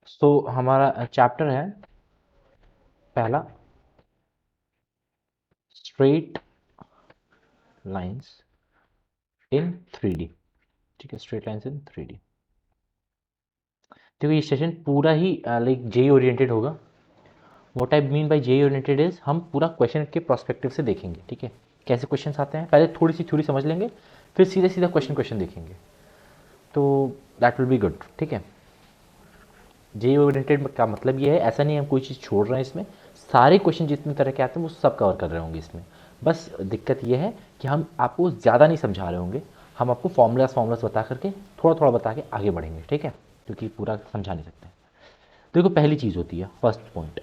सो हमारा चैप्टर है पहला, स्ट्रेट लाइंस इन 3D। ठीक है, स्ट्रेट लाइंस इन 3D। देखो ये सेशन पूरा ही लाइक जे ओरिएंटेड होगा। What I mean by J oriented is हम पूरा क्वेश्चन के प्रोस्पेक्टिव से देखेंगे। ठीक है, कैसे क्वेश्चन आते हैं, पहले थोड़ी सी थ्योरी समझ लेंगे, फिर सीधा सीधा क्वेश्चन देखेंगे, तो दैट विल बी गुड। ठीक है, जे ओरिएंटेड का मतलब ये है, ऐसा नहीं हम कोई चीज़ छोड़ रहे हैं इसमें, सारे क्वेश्चन जितने तरह के आते हैं वो सब कवर कर रहे होंगे इसमें। बस दिक्कत ये है कि हम आपको ज़्यादा नहीं समझा रहे होंगे, हम आपको फॉर्मूलाज बता करके थोड़ा थोड़ा बता के आगे बढ़ेंगे। ठीक है, क्योंकि पूरा समझा नहीं सकते। देखो पहली चीज़ होती है फर्स्ट पॉइंट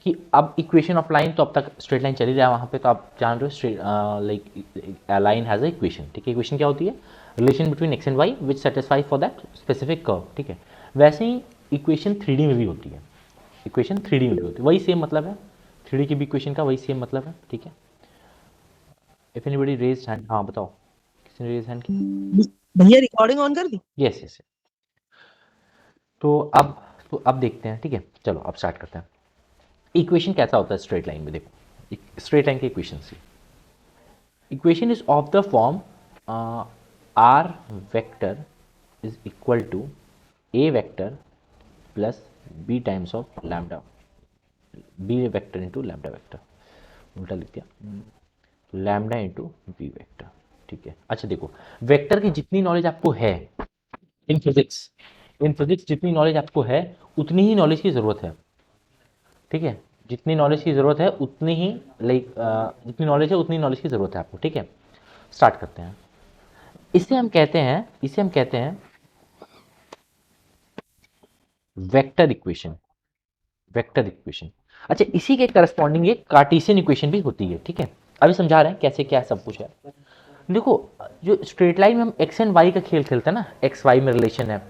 कि अब इक्वेशन ऑफ लाइन, तो अब तक स्ट्रेट लाइन चली रहा है वहाँ पे, तो आप जान रहे हो straight like line has a equation. ठीक है, इक्वेशन क्या होती है, relation between X and Y which satisfy for that specific curve. ठीक है, वैसे ही इक्वेशन 3D में भी होती है, इक्वेशन 3D में भी होती है, वही सेम मतलब है, 3D की भी इक्वेशन का वही सेम मतलब है। ठीक है, इफ एनीबॉडी रेज हैंड, हाँ बताओ, किसी ने रेज हैंड किया? भैया रिकॉर्डिंग ऑन कर दी? Yes yes. तो अब देखते हैं। ठीक है, चलो अब स्टार्ट करते हैं। इक्वेशन कैसा होता है स्ट्रेट लाइन में, देखो स्ट्रेट लाइन की इक्वेशन से, equation is of the form r vector is equal to a vector plus b times of lambda, b vector into lambda vector, उल्टा लिख दिया, लैम्डा इंटू बी वेक्टर। ठीक है, अच्छा देखो, वेक्टर की जितनी नॉलेज आपको है इन फिजिक्स, इन फिजिक्स जितनी नॉलेज आपको है उतनी ही नॉलेज की ज़रूरत है। ठीक है, जितनी नॉलेज की ज़रूरत है उतनी ही लाइक जितनी नॉलेज है उतनी नॉलेज की ज़रूरत है आपको। ठीक है, स्टार्ट करते हैं। इसे हम कहते हैं वेक्टर इक्वेशन, वेक्टर इक्वेशन। अच्छा, इसी के करस्पॉन्डिंग एक कार्टेशियन इक्वेशन भी होती है। ठीक है, अभी समझा रहे हैं कैसे क्या सब कुछ है। देखो, जो स्ट्रेट लाइन में हम एक्स एंड वाई का खेल खेलते हैं ना, एक्स वाई में रिलेशन है,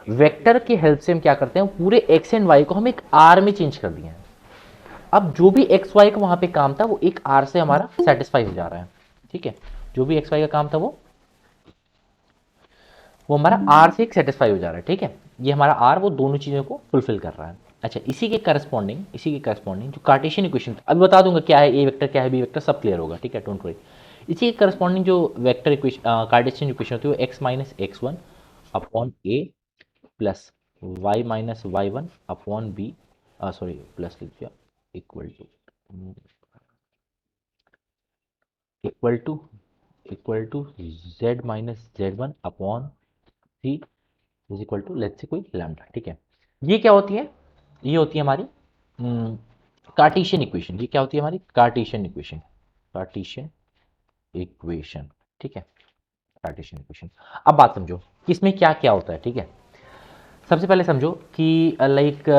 वेक्टर की हेल्प से हम क्या करते हैं, पूरे एक्स एंड वाई को हम एक आर में चेंज कर दिए हैं। अब जो भी एक्स वाई का वहां पे काम था वो एक आर से हमारा सेटिस्फाई हो जा रहा है। ठीक है, जो भी एक्स वाई का काम था वो हमारा आर से एक सेटिस्फाई हो जा रहा है। ठीक है, ये हमारा आर वो दोनों चीज़ों को फुलफिल कर रहा है। अच्छा, इसी के करस्पॉन्डिंग जो कार्टेशियन इक्वेशन, अभी बता दूंगा क्या है ए वेक्टर क्या है बी वेक्टर, सब क्लियर होगा। ठीक है, डोंट वरी। इसी के करस्पॉन्डिंग जो वेक्टर इक्वेशन कार्टेशियन इक्वेशन होती है वो x minus x one upon a plus y minus y one upon b, sorry plus लिख दिया, equal to equal to equal to z minus z one upon c is equal to let's say कोई lambda. ठीक है, ये क्या होती है, ये होती है हमारी कार्टेशियन इक्वेशन। ये क्या होती है हमारी कार्टेशियन इक्वेशन, कार्टेशियन इक्वेशन। ठीक है, कार्टेशियन इक्वेशन। अब बात समझो कि इसमें क्या क्या होता है। ठीक है, सबसे पहले समझो कि लाइक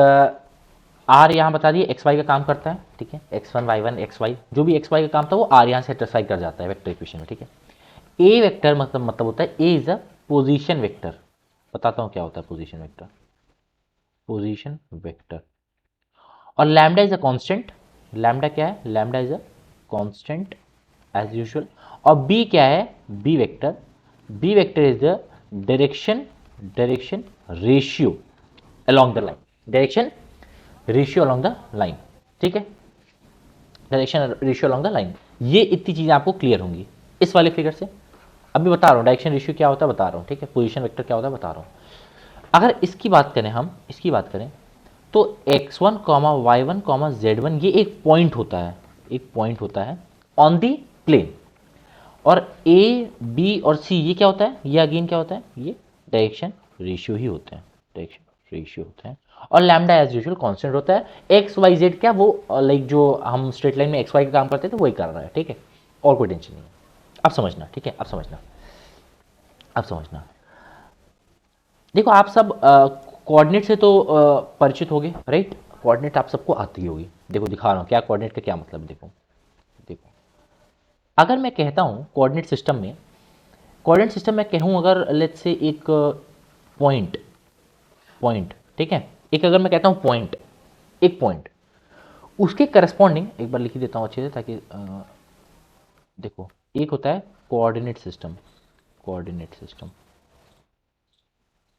आर यहाँ बता दिए एक्स वाई का काम करता है। ठीक है, X one Y one X Y, जो भी एक्स वाई का काम था वो आर यहाँ सेटिस्फाई कर जाता है वेक्टर इक्वेशन में। ठीक है, ए वेक्टर मतलब होता है A is a position vector. बताता हूँ क्या होता है पोजीशन वेक्टर, पोजीशन वेक्टर। और lambda is a constant, lambda क्या है, lambda is a constant as usual. और बी क्या है, B vector, B vector is the direction, direction ratio along the line, direction ratio along the line. ठीक है, direction ratio along the line, ये इतनी चीजें आपको क्लियर होंगी इस वाले फिगर से। अभी बता रहा हूँ डायरेक्शन रेशियो क्या होता है बता रहा हूँ। ठीक है, पोजीशन वेक्टर क्या होता है बता रहा हूँ। अगर इसकी बात करें, हम इसकी बात करें, तो x1 comma Y one comma Z one ये एक पॉइंट होता है, एक पॉइंट होता है ऑन दी प्लेन। और ए बी और सी ये क्या होता है, ये अगेन क्या होता है, ये डायरेक्शन रेशियो ही होते हैं, डायरेक्शन रेशियो होते हैं। और लैम्डा एज यूजुअल कांस्टेंट होता है। एक्स वाई जेड क्या वो लाइक जो हम स्ट्रेट लाइन में एक्स वाई का काम करते थे वही कर रहा है। ठीक है, और कोई टेंशन नहीं है। अब समझना, ठीक है, अब समझना, अब समझना। देखो आप सब कोऑर्डिनेट से तो परिचित होगे, राइट, कोऑर्डिनेट आप सबको आती होगी। देखो दिखा रहा हूँ क्या कोऑर्डिनेट का क्या मतलब है, देखो देखो, अगर मैं कहता हूँ कोऑर्डिनेट सिस्टम में, कोऑर्डिनेट सिस्टम में कहूँ अगर लेट्स से एक पॉइंट, पॉइंट ठीक है, एक अगर मैं कहता हूँ पॉइंट, एक पॉइंट, उसके करस्पॉन्डिंग एक बार लिख ही देता हूँ अच्छे से ताकि देखो, एक होता है कोऑर्डिनेट सिस्टम, कोऑर्डिनेट सिस्टम,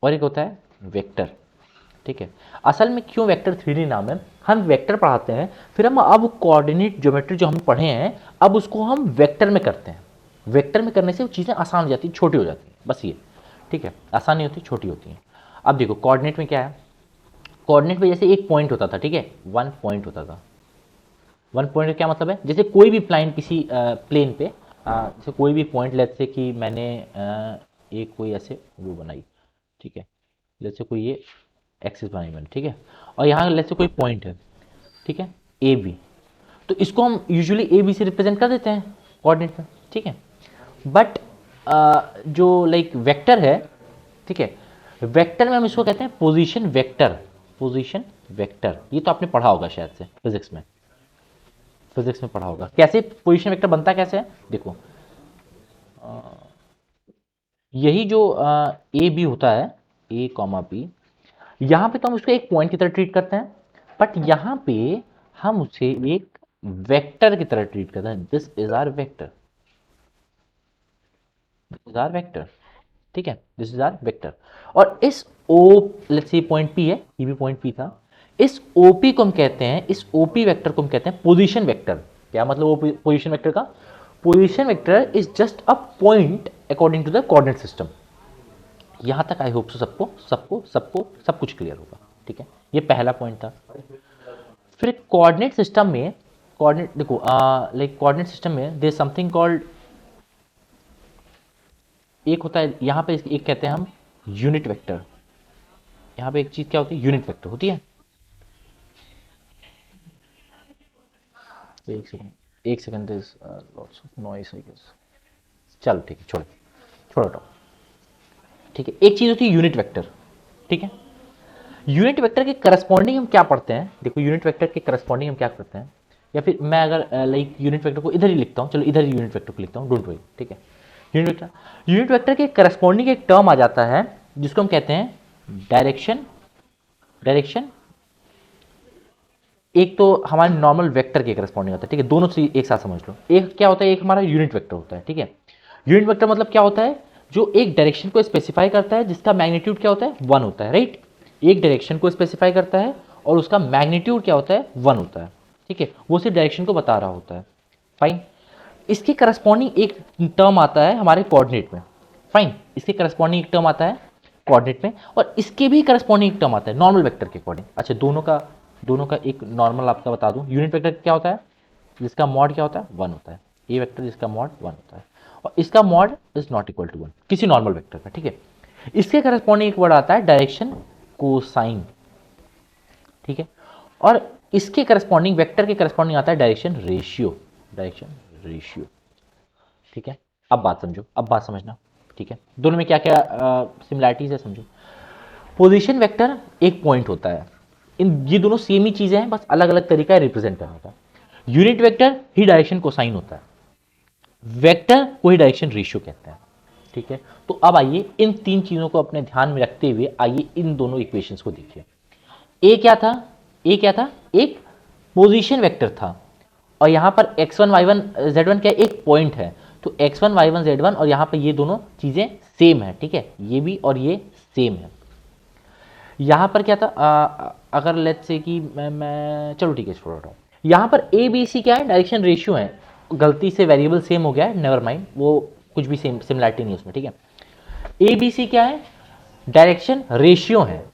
और एक होता है वेक्टर, ठीक है। असल में क्यों वेक्टर 3D नाम है, हम वेक्टर पढ़ाते हैं, फिर हम अब कोऑर्डिनेट ज्योमेट्री जो हम पढ़े हैं अब उसको हम वेक्टर में करते हैं। वेक्टर में करने से चीज़ें आसान हो जाती हैं, छोटी हो जाती हैं, बस ये। ठीक है, आसान नहीं होती, छोटी होती हैं। अब देखो कोऑर्डिनेट में क्या है, कोऑर्डिनेट में जैसे एक पॉइंट होता था, ठीक है, वन पॉइंट होता था। वन पॉइंट का क्या मतलब है, जैसे कोई भी प्लान किसी प्लेन पे जैसे कोई भी पॉइंट, लेट्स से कि मैंने एक कोई ऐसे वो बनाई, ठीक है, लेट्स से कोई ये एक्सिस बनाई मैंने, ठीक है, और यहाँ लेट्स से कोई पॉइंट है, ठीक है, ए बी, तो इसको हम यूजुअली ए बी से रिप्रेजेंट कर देते हैं कोऑर्डिनेट में, ठीक है। बट जो लाइक वेक्टर है, ठीक है, वेक्टर में हम इसको कहते हैं पोजीशन वेक्टर। पोजीशन वेक्टर ये तो आपने पढ़ा होगा शायद से फिजिक्स में, फिजिक्स में पढ़ा होगा कैसे पोजीशन वेक्टर बनता कैसे है। देखो यही जो ए बी होता है, ए कॉमा बी, यहाँ पे तो हम उसको एक पॉइंट की तरह ट्रीट करते हैं, बट यहाँ पे हम उसे एक वेक्टर की तरह ट्रीट करते हैं। This is R vector, this is R vector, ठीक है, दिस इज आर वेक्टर। और इस ओ, लेट्स से पॉइंट पी है, ये भी पॉइंट पी था, इस ओपी को हम कहते हैं, इस ओपी वेक्टर को हम कहते हैं पोजीशन वेक्टर। क्या मतलब पोजीशन वेक्टर का, position vector is just a point according to the coordinate system. यहां तक आई होप सो सबको सबको सबको सब कुछ क्लियर होगा, ठीक है, ये पहला पॉइंट था। फिर कोऑर्डिनेट सिस्टम में, कोऑर्डिनेट देखो लाइक कोऑर्डिनेट सिस्टम में देयर समथिंग कॉल्ड, एक होता है यहाँ पे एक कहते हैं हम यूनिट वेक्टर। यहाँ पे एक चीज क्या होती है, यूनिट वेक्टर होती है। एक सेकंड, एक second, this lots of noise I guess. चलो ठीक है, छोड़ो छोड़ो हटाओ, ठीक है, एक चीज होती है यूनिट वेक्टर, ठीक है। यूनिट वेक्टर के करस्पॉन्डिंग हम क्या पढ़ते हैं, देखो यूनिट वेक्टर के करस्पॉन्डिंग हम क्या करते हैं, या फिर मैं अगर लाइक यूनिट वेक्टर को इधर ही लिखता हूँ, चलो इधर ही यूनिट वेक्टर को लिखता हूँ, डोंट वरी, ठीक है। यूनिट वेक्टर के करस्पॉन्डिंग एक टर्म आ जाता है जिसको हम कहते हैं डायरेक्शन। डायरेक्शन एक तो हमारे नॉर्मल वेक्टर के करस्पॉन्डिंग होता है, ठीक है, दोनों से एक साथ समझ लो। एक क्या होता है, एक हमारा यूनिट वेक्टर होता है, ठीक है। यूनिट वेक्टर मतलब क्या होता है, जो एक डायरेक्शन को स्पेसिफाई करता है जिसका मैग्नीट्यूड क्या होता है, वन होता है, राइट। एक डायरेक्शन को स्पेसिफाई करता है और उसका मैग्नीट्यूड क्या होता है, वन होता है, ठीक है, वो सिर्फ डायरेक्शन को बता रहा होता है, फाइन। इसके करस्पॉन्डिंग एक टर्म आता है हमारे कोऑर्डिनेट में, फाइन, इसके करस्पॉन्डिंग एक टर्म आता है कोऑर्डिनेट में, और इसके भी करस्पॉन्डिंग एक टर्म आता है नॉर्मल वेक्टर के अकॉर्डिंग। अच्छा, दोनों का एक नॉर्मल आपका बता दूं, यूनिट वेक्टर क्या होता है, जिसका मॉड क्या होता है, वन होता है, ए वेक्टर जिसका मॉड वन होता है, और इसका mod is not equal to one किसी नॉर्मल वेक्टर का, ठीक है। इसके करस्पॉन्डिंग एक वर्ड आता है डायरेक्शन कोसाइन, ठीक है, और इसके करस्पॉन्डिंग वेक्टर के करस्पॉन्डिंग आता है डायरेक्शन रेशियो, डायरेक्शन रेशियो, ठीक है। अब बात समझो, अब बात समझना, ठीक है, दोनों में क्या क्या सिमिलैरिटीज है समझो। पोजीशन वेक्टर एक पॉइंट होता है, इन ये दोनों सेम ही चीजें हैं, बस अलग अलग तरीका है रिप्रेजेंट करने का। यूनिट वेक्टर ही डायरेक्शन कोसाइन होता है, वेक्टर को ही डायरेक्शन रेशियो कहते हैं, ठीक है। तो अब आइए इन तीन चीजों को अपने ध्यान में रखते हुए आइए इन दोनों इक्वेशंस को देखिए। ए क्या था, ए क्या था, एक पोजीशन वेक्टर था, और यहां पर x1 y1 z1 क्या एक पॉइंट है, तो x1 y1 z1, और यहां पर ये दोनों चीजें सेम है, ठीक है, ये भी और ये सेम है। यहां पर क्या था, अगर लेट्स से कि मैं चलो ठीक है छोड़ रहा हूं, यहां पर ए बी सी क्या है, डायरेक्शन रेशियो है, गलती से वेरिएबल सेम हो गया है, नेवर माइंड, वो कुछ भी सेम सिमिलैरिटी नहीं है उसमें, ठीक है। ए बी सी क्या है, डायरेक्शन रेशियो है,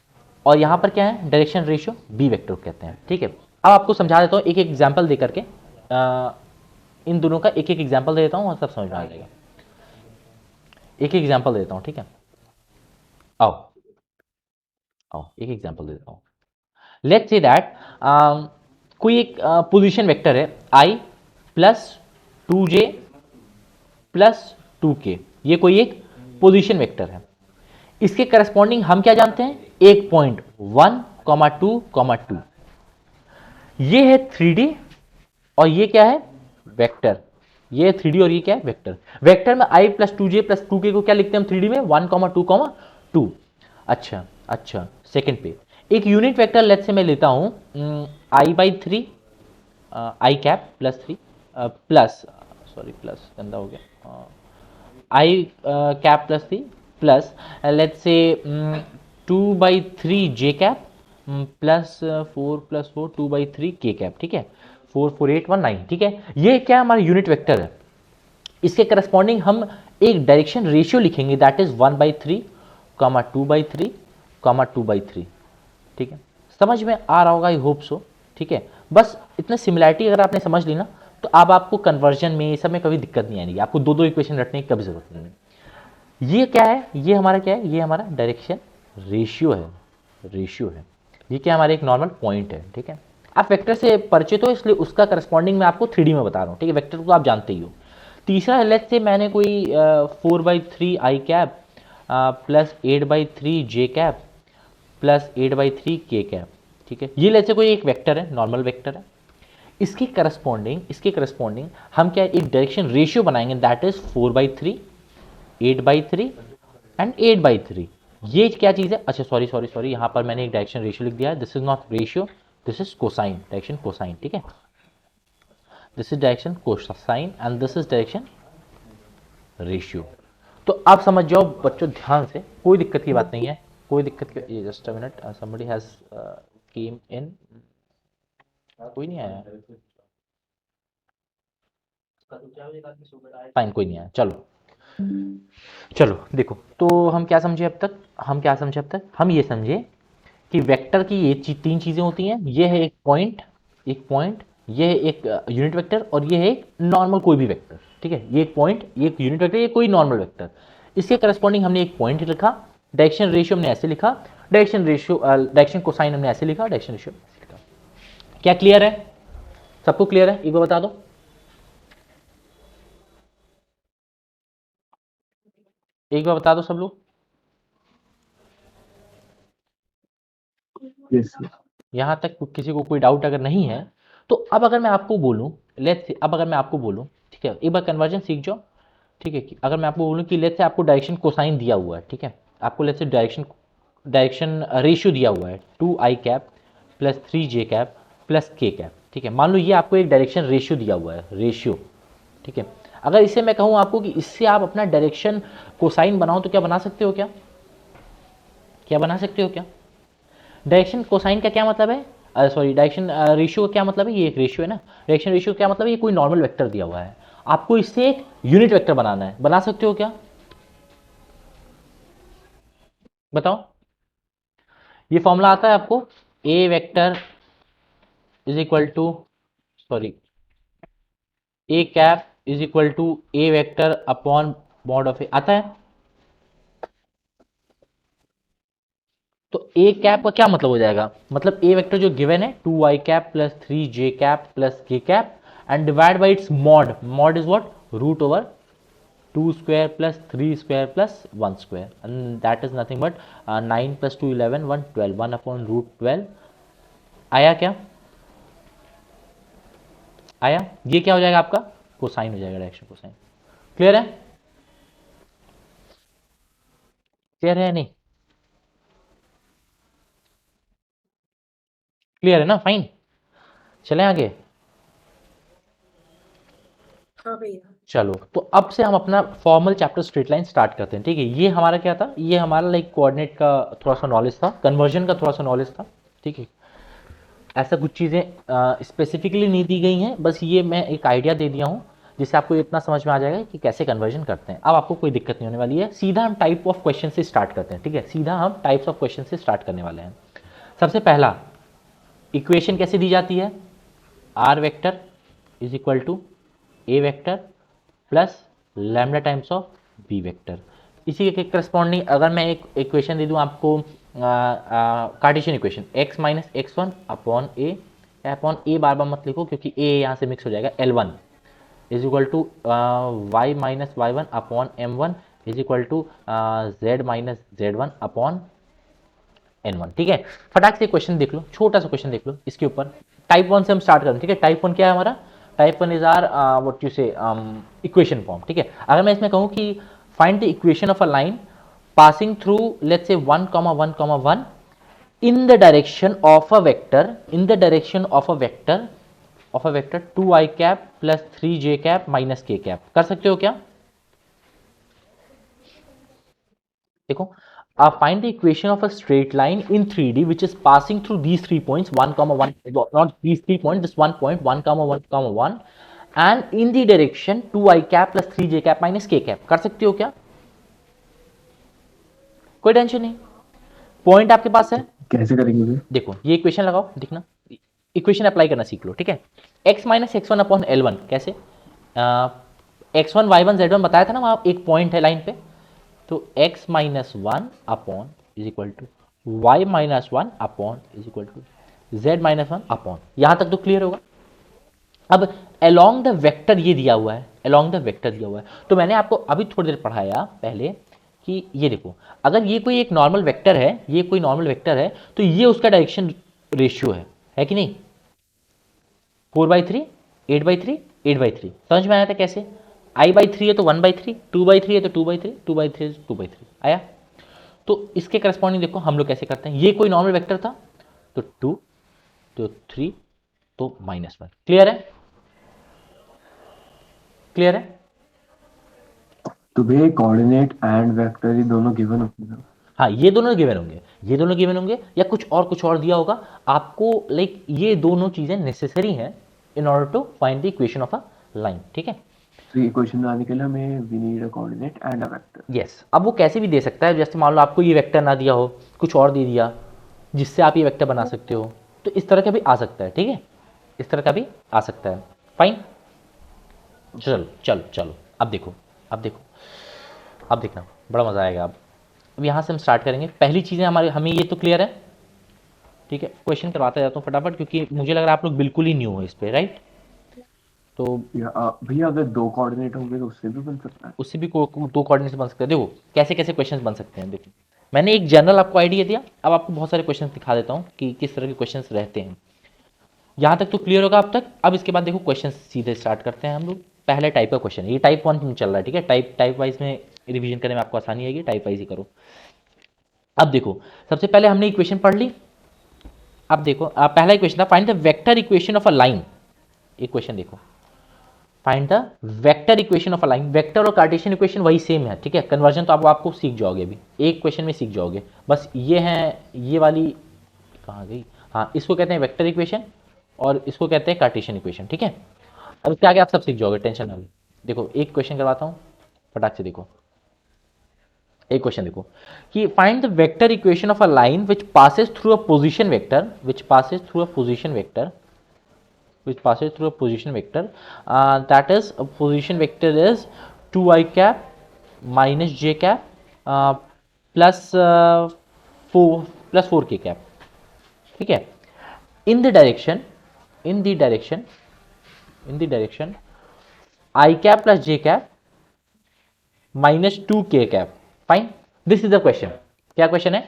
और यहां पर क्या है, डायरेक्शन रेशियो बी वेक्टर कहते हैं, ठीक है। अब आपको समझा देता हूं एक एक एग्जाम्पल देकर के, इन दोनों का एक एक एग्जाम्पल दे देता हूं और सब समझ में आ जाएगा। एक एक एग्जाम्पल देता हूं, ठीक है, आओ आओ एक एग्जाम्पल दे देता हूं। लेट्स से दैट कोई एक पोजीशन वेक्टर है i plus 2j plus 2k, ये कोई एक पोजीशन वेक्टर है। इसके करस्पॉन्डिंग हम क्या जानते हैं, एक पॉइंट 1, 2, 2। ये है 3D और ये क्या है, वेक्टर। ये 3D और ये क्या है, वेक्टर। वेक्टर में i plus 2j plus 2k को क्या लिखते हैं हम 3D में, 1, 2, 2। अच्छा अच्छा, सेकंड पे एक यूनिट वेक्टर लेट से मैं लेता हूं i/3 i cap plus 3 plus, sorry plus गंदा हो गया, i cap plus 3 plus let's say 2/3 j cap plus 4 + 4 2/3 के कैप, ठीक है, 4 4 8 1 9, ठीक है। ये क्या हमारा यूनिट वेक्टर है, इसके करस्पॉन्डिंग हम एक डायरेक्शन रेशियो लिखेंगे, दैट इज 1/3 2/3 2/3, ठीक है। समझ में आ रहा होगा, आई होप सो, ठीक है। बस इतना सिमिलैरिटी अगर आपने समझ ली ना, तो अब आपको कन्वर्जन में ये सब में कभी दिक्कत नहीं आएगी, आपको दो दो इक्वेशन रटने की कभी जरूरत नहीं है। ये क्या है, ये हमारा क्या है, ये हमारा डायरेक्शन रेशियो है, रेशियो है। ये क्या हमारा एक नॉर्मल पॉइंट है, ठीक है। आप वेक्टर से परिचित हो, इसलिए उसका करस्पॉन्डिंग मैं आपको 3D में बता रहा हूँ, ठीक है। वेक्टर को आप जानते ही हो। तीसरा, लेट्स से मैंने कोई 4/3 आई कैप प्लस 8/3 जे कैप प्लस 8/3 के कैप, ठीक है। ये लेट्स से कोई एक वेक्टर है, नॉर्मल वेक्टर है। इसके करस्पॉन्डिंग हम क्या एक डायरेक्शन रेशियो बनाएंगे, दैट इज 4/3 8/3 एंड 8/3। ये क्या चीज़ है, अच्छा सॉरी सॉरी सॉरी, यहाँ पर मैंने एक डायरेक्शन रेशियो लिख दिया है, this is not ratio, this is cosine, direction cosine, ठीक है। This is direction cosine and this is direction ratio. तो आप समझ जाओ बच्चों ध्यान से, कोई दिक्कत की बात नहीं है, कोई दिक्कत की, just a minute, somebody has came in, कोई नहीं आया, फाइन कोई नहीं आया, चलो चलो देखो, तो हम क्या समझे अब तक, हम ये समझे कि वेक्टर की ये तीन चीजें होती हैं, ये है एक पॉइंट, ये है एक यूनिट वेक्टर, और ये है एक नॉर्मल कोई भी वेक्टर, ठीक है। ये एक पॉइंट, ये एक यूनिट वेक्टर, ये कोई नॉर्मल वेक्टर। इसके करस्पॉन्डिंग हमने एक पॉइंट लिखा, डायरेक्शन रेशियो हमने ऐसे लिखा, डायरेक्शन कोसाइन हमने ऐसे लिखा, डायरेक्शन रेशियो ऐसे लिखा। क्या क्लियर है, सबको क्लियर है, एक बार बता दो, एक बार बता दो सब लोग। Yes. यहाँ तक किसी को कोई डाउट अगर नहीं है, तो अब अगर मैं आपको बोलूँ, अब अगर मैं आपको बोलूँ, ठीक है, एक बार कन्वर्जन सीख जाओ, ठीक है। कि अगर मैं आपको बोलूँ कि लेट्स से आपको डायरेक्शन कोसाइन दिया हुआ है, ठीक है, आपको लेट्स से डायरेक्शन रेशियो दिया हुआ है 2i cap plus 3j cap plus k cap, ठीक है। मान लो ये आपको एक डायरेक्शन रेशियो दिया हुआ है, रेशियो, ठीक है। अगर इसे मैं कहूँ आपको कि इससे आप अपना डायरेक्शन कोसाइन बनाओ, तो क्या बना सकते हो, क्या बना सकते हो क्या? डायरेक्शन कोसाइन का क्या मतलब है, सॉरी, डायरेक्शन रेशियो का क्या मतलब है, ये एक रेशियो है ना। डायरेक्शन रेशियो क्या मतलब है, ये कोई नॉर्मल वेक्टर दिया हुआ है, आपको इससे एक यूनिट वेक्टर बनाना है, बना सकते हो क्या, बताओ। ये फॉर्मूला आता है आपको, a vector is equal to, sorry, a cap is equal to a vector upon mod of a, आता है। तो ए कैप का क्या मतलब हो जाएगा, मतलब ए वेक्टर जो गिवन है 2i cap plus 3j cap plus k cap and divide by its mod, mod is what, root over 2 square plus 3 square plus 1 square, and that is nothing but 9 + 2 11 1 12 1 upon root 12। आया क्या, आया, ये क्या हो जाएगा आपका cosine हो जाएगा, डायरेक्शन कोसाइन। क्लियर है, क्लियर है नहीं, क्लियर है ना, फाइन, चलें आगे। हाँ भैया। चलो, तो अब से हम अपना formal chapter straight line start करते हैं, ठीक है। ये हमारा क्या था, ये हमारा लाइक कोऑर्डिनेट का थोड़ा सा नॉलेज था, कन्वर्जन का थोड़ा सा नॉलेज था, ठीक है। ऐसा कुछ चीज़ें स्पेसिफिकली नहीं दी गई हैं, बस ये मैं एक आइडिया दे दिया हूँ, जिससे आपको इतना समझ में आ जाएगा कि कैसे कन्वर्जन करते हैं। अब आपको कोई दिक्कत नहीं होने वाली है, सीधा हम टाइप ऑफ क्वेश्चन से स्टार्ट करते हैं, ठीक है। सीधा हम टाइप्स ऑफ क्वेश्चन से स्टार्ट करने वाले हैं। सबसे पहला, इक्वेशन कैसे दी जाती है, r vector is equal to a vector plus lambda times of b vector. इसी के करस्पॉन्डिंग अगर मैं एक इक्वेशन दे दूं आपको, Cartesian equation x minus x1 upon a बार बार मत लिखो क्योंकि ए यहाँ से मिक्स हो जाएगा, L1 is equal to y minus y1 upon m1 is equal to z minus z1 upon n1, ठीक है। फटाक से क्वेश्चन देख लो, छोटा सा क्वेश्चन देख लो इसके ऊपर। टाइप 1 से हम स्टार्ट करें, ठीक है। टाइप 1 क्या है हमारा, type 1 is our what you say equation form, ठीक है। अगर मैं इसमें कहूँ कि find the equation of a line passing through let's say 1 comma 1 comma 1 in the direction of a vector, in the direction of a vector 2i cap plus 3j cap minus k cap, कर सकते हो क्या, देखो Find the equation of a straight line in 3D which is passing through these 3 points 1 comma 1, not these 3 points, just 1 point 1 comma 1 comma 1 and in the direction 2i cap plus 3j cap minus k cap. कर सकते हो क्या? कोई tension नहीं, point आपके पास है। कैसे करेंगे? देखो ये इक्वेशन लगाओ, दिखना इक्वेशन अप्लाई करना सीख लो, ठीक है। x minus x one upon l one कैसे, x one Y one z one बताया था ना, वहाँ एक पॉइंट है लाइन पे, तो x minus one upon is equal to y minus one upon is equal to z minus one upon, यहाँ तक तो क्लियर होगा। अब अलोंग द वेक्टर ये दिया हुआ है, अलोंग द वेक्टर दिया हुआ है, तो मैंने आपको अभी थोड़ी देर पढ़ाया पहले कि ये देखो अगर ये कोई एक नॉर्मल वेक्टर है, ये कोई नॉर्मल वेक्टर है तो ये उसका डायरेक्शन रेशियो है कि नहीं, 4/3 8/3 8/3, समझ में आया था कैसे, i/3 है तो 1/3, 2/3 है तो 2/3, 2/3 है तो 2/3 आया। तो इसके करस्पॉन्डिंग देखो हम लोग कैसे करते हैं, ये कोई नॉर्मल वेक्टर था तो 2 तो 3 तो -1, क्लियर है, क्लियर है। तो भैया कोऑर्डिनेट एंड वेक्टर ये दोनों गिवन होते हैं। हाँ ये दोनों गिवन होंगे, ये दोनों गिवन होंगे या कुछ और दिया होगा आपको, लाइक ये दोनों चीजें नेसेसरी हैं in order to find the equation of a line, ठीक है। तो ये क्वेश्चन बनाने के लिए हमें we need a coordinate and a vector. Yes, अब वो कैसे भी दे सकता है, जैसे मान लो आपको ये वेक्टर ना दिया हो, कुछ और दे दिया जिससे आप ये वेक्टर बना सकते हो, तो इस तरह का भी आ सकता है, ठीक है, इस तरह का भी आ सकता है, फाइन। चलो चलो चलो अब देखो, अब देखो, अब देखना बड़ा मजा आएगा। अब यहाँ से हम स्टार्ट करेंगे, पहली चीज़ें हमारे हमें ये तो क्लियर है, ठीक है। क्वेश्चन करवाता जाता हूँ फटाफट क्योंकि मुझे लग रहा है आप लोग बिल्कुल ही न्यू हो इस पे, राइट। तो भैया अगर दो कोऑर्डिनेट होंगे तो उससे भी बन सकता है, उससे भी दो कोऑर्डिनेट बन सकते हैं। देखो कैसे कैसे क्वेश्चंस बन सकते हैं, देखो मैंने एक जनरल आपको आइडिया दिया, अब आपको बहुत सारे क्वेश्चंस दिखा देता हूँ कि किस तरह के क्वेश्चंस रहते हैं। यहाँ तक तो क्लियर होगा अब तक। अब इसके बाद देखो क्वेश्चन सीधे स्टार्ट करते हैं हम लोग। पहले टाइप का क्वेश्चन, ये टाइप 1 चल रहा है, ठीक है। टाइप वाइज में रिवीजन करने में आपको आसानी आएगी, टाइप वाइज ही करो। अब देखो सबसे पहले हमने इक्वेशन पढ़ ली। अब देखो पहला इक्वेशन था find the vector equation of a line. Equation देखो, find the vector equation of a line. Vector और कार्टेशियन इक्वेशन वही सेम है, ठीक है। कन्वर्जन तो आपको सीख जाओगे, अभी एक क्वेश्चन में सीख जाओगे। बस ये है, ये वाली कहाँ गई, हाँ इसको कहते हैं वेक्टर इक्वेशन और इसको कहते हैं कार्टेशियन इक्वेशन, ठीक है। अब इसके आगे आप सब सीख जाओगे, टेंशन ना लो। देखो एक क्वेश्चन करवाता हूँ फटाक से, देखो एक क्वेश्चन देखो कि find the vector equation of a line which passes through a position vector, which passes through a position vector, which passes through a position vector, that is a position vector is 2i cap minus j cap plus 4k cap, ठीक है। in the direction in the direction in the direction I cap plus j cap minus 2k cap, fine, this is the question। क्या question है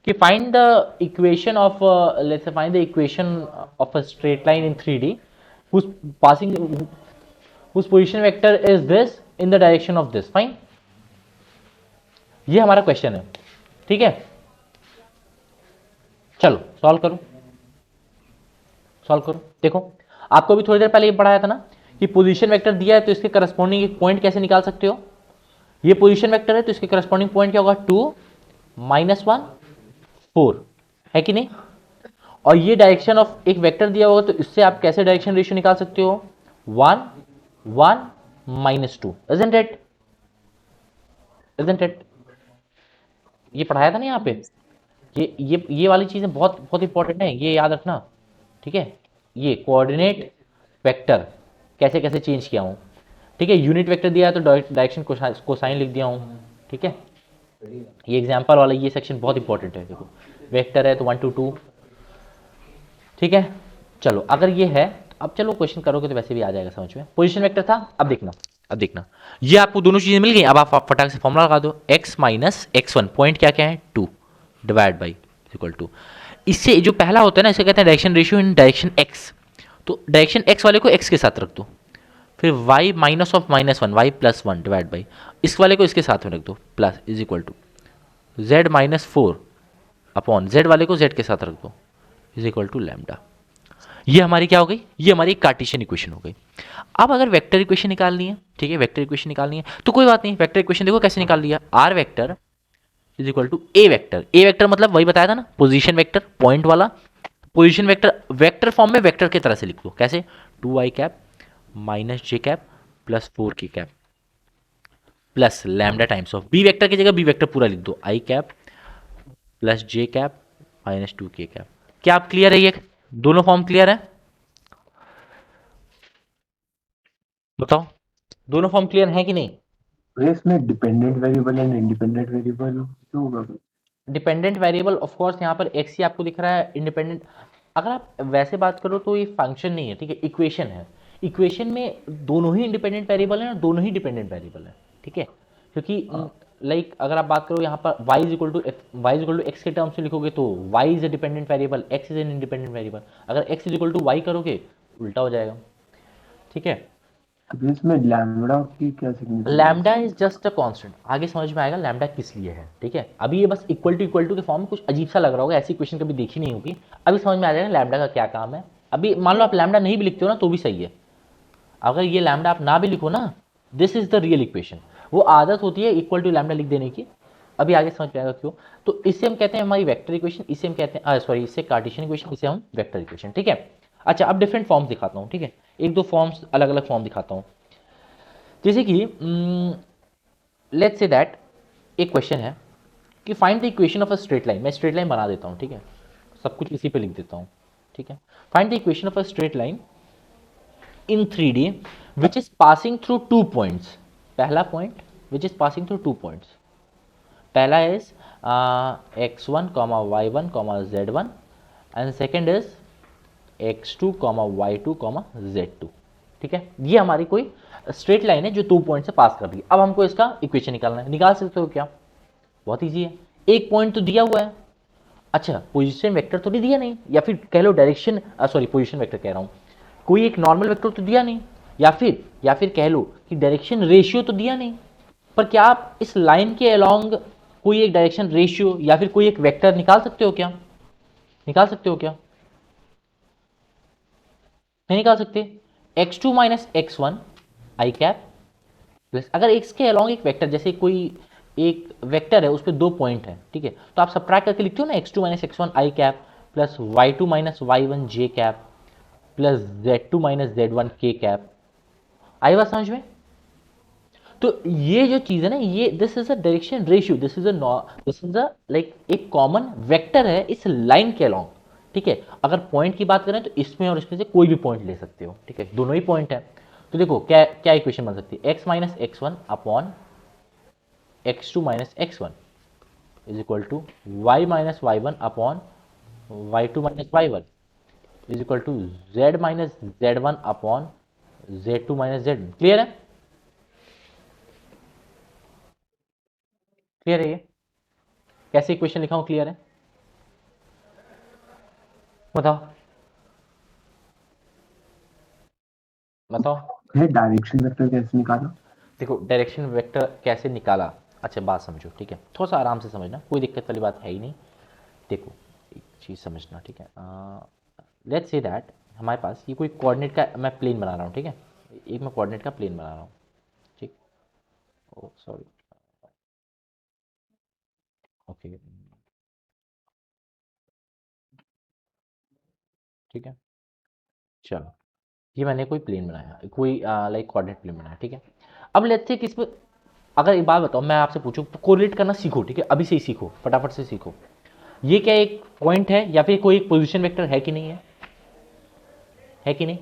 कि find the equation of let's say find the equation of a straight line in 3D whose passing whose position vector is this in the direction of this, fine। ये हमारा question है, ठीक है। चलो solve करो, solve करो। देखो आपको भी थोड़ी देर पहले ये पढ़ाया था ना कि पोजीशन वेक्टर दिया है तो इसके करस्पॉन्डिंग एक पॉइंट कैसे निकाल सकते हो। ये पोजीशन वेक्टर है तो इसके करस्पॉन्डिंग पॉइंट क्या होगा, 2 -1 4, है कि नहीं। और ये डायरेक्शन ऑफ एक वेक्टर दिया होगा तो इससे आप कैसे डायरेक्शन रेशियो निकाल सकते हो, 1 1 -2, isn't it, isn't it। ये पढ़ाया था ना यहाँ पे, ये वाली चीजें बहुत बहुत इंपॉर्टेंट है, ये याद रखना, ठीक है। ये कोऑर्डिनेट वेक्टर कैसे कैसे चेंज किया हूँ, ठीक है। यूनिट वेक्टर दिया है तो डायरेक्शन कोसाइन लिख दिया हूँ, ठीक है। ये एग्जाम्पल वाला ये सेक्शन बहुत इंपॉर्टेंट है। देखो वेक्टर है तो 1 to 2, ठीक है। चलो अगर ये है, अब चलो क्वेश्चन करोगे तो वैसे भी आ जाएगा समझ में। पोजीशन वेक्टर था, अब देखना, अब देखना ये आपको दोनों चीजें मिल गई। अब आप फटाक से फॉर्मूला लगा दो, x माइनस x1 पॉइंट क्या क्या है 2 डिवाइड बाई इक्वल टू, इससे जो पहला होता है ना इसे कहते हैं direction ratio in direction x। तो डायरेक्शन x वाले को x के साथ रख दो, फिर y minus of -1 y plus 1 divide by इस वाले को इसके साथ में रख दो plus is equal to z minus 4 upon z वाले को z के साथ रख दो इज इक्वल टू लैम्डा। ये हमारी क्या हो गई, ये हमारी कार्टेशियन इक्वेशन हो गई। अब अगर वेक्टर इक्वेशन निकालनी है, ठीक है, वेक्टर इक्वेशन निकालनी है तो कोई बात नहीं, वेक्टर इक्वेशन देखो कैसे निकाल लिया, r vector is equal to a vector. A vector मतलब वही बताया था ना, पोजीशन वेक्टर, पॉइंट वाला पोजीशन वेक्टर। वेक्टर फॉर्म में वेक्टर की तरह से लिख दो, कैसे, 2i cap minus j cap plus 4k cap plus lambda times of b vector की जगह बी वेक्टर पूरा लिख दो, i cap plus j cap minus 2k cap. क्या आप क्लियर है, ये दोनों फॉर्म क्लियर है? बताओ, दोनों फॉर्म क्लियर है कि नहीं? तो इसमें dependent variable and independent variable क्यों होगा? डिपेंडेंट वेरिएबल ऑफ कोर्स यहाँ पर एक्स ही आपको दिख रहा है, इंडिपेंडेंट अगर आप वैसे बात करो तो ये फंक्शन नहीं है, ठीक है, इक्वेशन है। इक्वेशन में दोनों ही इंडिपेंडेंट वेरिएबल हैं और दोनों ही डिपेंडेंट वेरिएबल हैं, ठीक है, क्योंकि लाइक अगर आप बात करो यहाँ पर y is equal to x के टर्म्स में लिखोगे तो y is a dependent variable, x is an independent variable. अगर x is equal to y करोगे उल्टा हो जाएगा, ठीक है। तो इसमें लैम्बडा की क्या सिग्निफिकेंस लैम्डा है? इज जस्ट अ कांस्टेंट, आगे समझ में आएगा लैम्डा किस लिए है, ठीक है। अभी ये बस इक्वल टू के फॉर्म में कुछ अजीब सा लग रहा होगा, ऐसी क्वेश्चन कभी देखी नहीं होगी, अभी समझ में आ जाएगा लैम्डा का क्या काम है। अभी मान लो आप लैम्डा नहीं भी लिखते हो ना तो भी सही है, अगर ये लैम्डा आप ना भी लिखो ना, this is the real equation. वो आदत होती है इक्वल टू लैम्डा लिख देने की, अभी आगे समझ में आएगा क्यों। तो इसे हम कहते हैं हमारी वेक्टर इक्वेशन, इसे हम कहते हैं सॉरी इसे कार्टेशियन इक्वेशन, इसे हम वेक्टर इक्वेशन, ठीक है। अच्छा अब डिफरेंट फॉर्म्स दिखाता हूँ, ठीक है, एक दो फॉर्म्स अलग अलग फॉर्म दिखाता हूँ। जैसे कि लेट्स से दैट एक क्वेश्चन है कि find the equation of a straight line. मैं स्ट्रेट लाइन बना देता हूँ, ठीक है, सब कुछ इसी पे लिख देता हूँ, ठीक है। Find the equation of a straight line in 3D which is passing through 2 points. पहला point which is passing through 2 points, पहला is x1 y1 z1 and second is x2 y2 z2, ठीक है। ये हमारी कोई स्ट्रेट लाइन है जो 2 point से पास कर रही है। अब हमको इसका इक्वेशन निकालना है, निकाल सकते हो क्या? बहुत ईजी है, एक पॉइंट तो दिया हुआ है, अच्छा पोजीशन वेक्टर तो नहीं दिया नहीं, या फिर कह लो डायरेक्शन, सॉरी पोजीशन वेक्टर कह रहा हूँ, कोई एक नॉर्मल वेक्टर तो दिया नहीं, या फिर कह लो कि डायरेक्शन रेशियो तो दिया नहीं। पर क्या आप इस लाइन के अलोंग कोई एक डायरेक्शन रेशियो या फिर कोई एक वेक्टर निकाल सकते हो क्या? निकाल सकते हो क्या? नहीं निकाल सकते। x2 minus x1 i cap plus, अगर x के अलोंग एक वेक्टर, जैसे कोई एक वेक्टर है उस पर 2 पॉइंट है, ठीक है, तो आप सब्ट्रैक्ट करके लिखते हो ना, x2 minus x1 i cap plus y2 minus y1 j cap plus z2 minus z1 k cap. आई बात समझ में? तो ये जो चीज है ना, ये this is a direction ratio, this is a like एक कॉमन वेक्टर है इस लाइन के अलोंग, ठीक है। अगर पॉइंट की बात करें तो इसमें और इसमें से कोई भी पॉइंट ले सकते हो, ठीक है, दोनों ही पॉइंट है। तो देखो क्या क्या इक्वेशन बन सकती है, x minus x one upon x2 minus x one is equal to y minus y one upon y2 minus y one is equal to z minus z1 upon z2 minus z। Clear है? Clear है ये कैसे equation लिखा हूं, clear है? बताओ बताओ। है डायरेक्शन वेक्टर कैसे निकाला? देखो डायरेक्शन वेक्टर कैसे निकाला, अच्छा बात समझो, ठीक है, थोड़ा सा आराम से समझना, कोई दिक्कत वाली बात है ही नहीं। देखो एक चीज़ समझना, ठीक है, लेट्स से दैट हमारे पास ये कोई कोऑर्डिनेट का मैं प्लेन बना रहा हूँ, ठीक है, एक मैं कोऑर्डिनेट का प्लेन बना रहा हूँ, ठीक, ओ सॉरी, ओके, ठीक है, चलो ये मैंने कोई प्लेन बनाया, कोई लाइक कोऑर्डिनेट प्लेन बनाया, ठीक है। अब लेट्स से किस पे, अगर एक बात बताओ, मैं आपसे पूछूं कोरिलेट करना सीखो, ठीक है, अभी से ही सीखो, फटाफट से सीखो। ये क्या एक पॉइंट है या फिर कोई एक पोजीशन वेक्टर है कि नहीं है कि नहीं?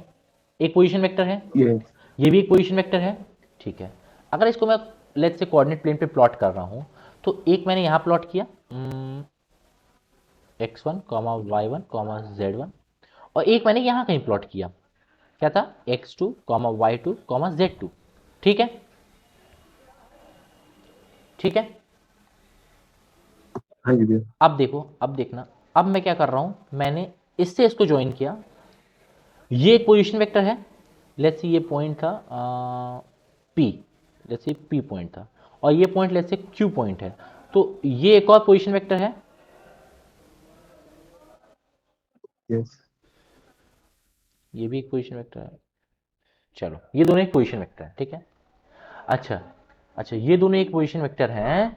एक पोजीशन वेक्टर है, यस। ये भी एक पोजीशन वेक्टर है, ठीक है। अगर इसको मैं लेट्स से कोऑर्डिनेट प्लेन पे प्लॉट कर रहा हूँ, तो एक मैंने यहाँ प्लॉट किया x1 comma y1 comma z1, और एक मैंने यहाँ कहीं प्लॉट किया, क्या था, x2 comma y2 comma z2, ठीक है, ठीक है। हाँ जी भैया। अब देखो, अब देखना, अब मैं क्या कर रहा हूँ, मैंने इससे इसको ज्वाइन किया, ये एक पोजीशन वेक्टर है, लेट्स सी ये पॉइंट था P, let's see P point था, और ये point let's see Q point है, तो ये एक और पोजीशन वेक्टर है, यस। ये भी एक पोजीशन वेक्टर है, चलो ये दोनों एक पोजीशन वेक्टर है, ठीक है। अच्छा अच्छा ये दोनों एक पोजीशन वेक्टर हैं,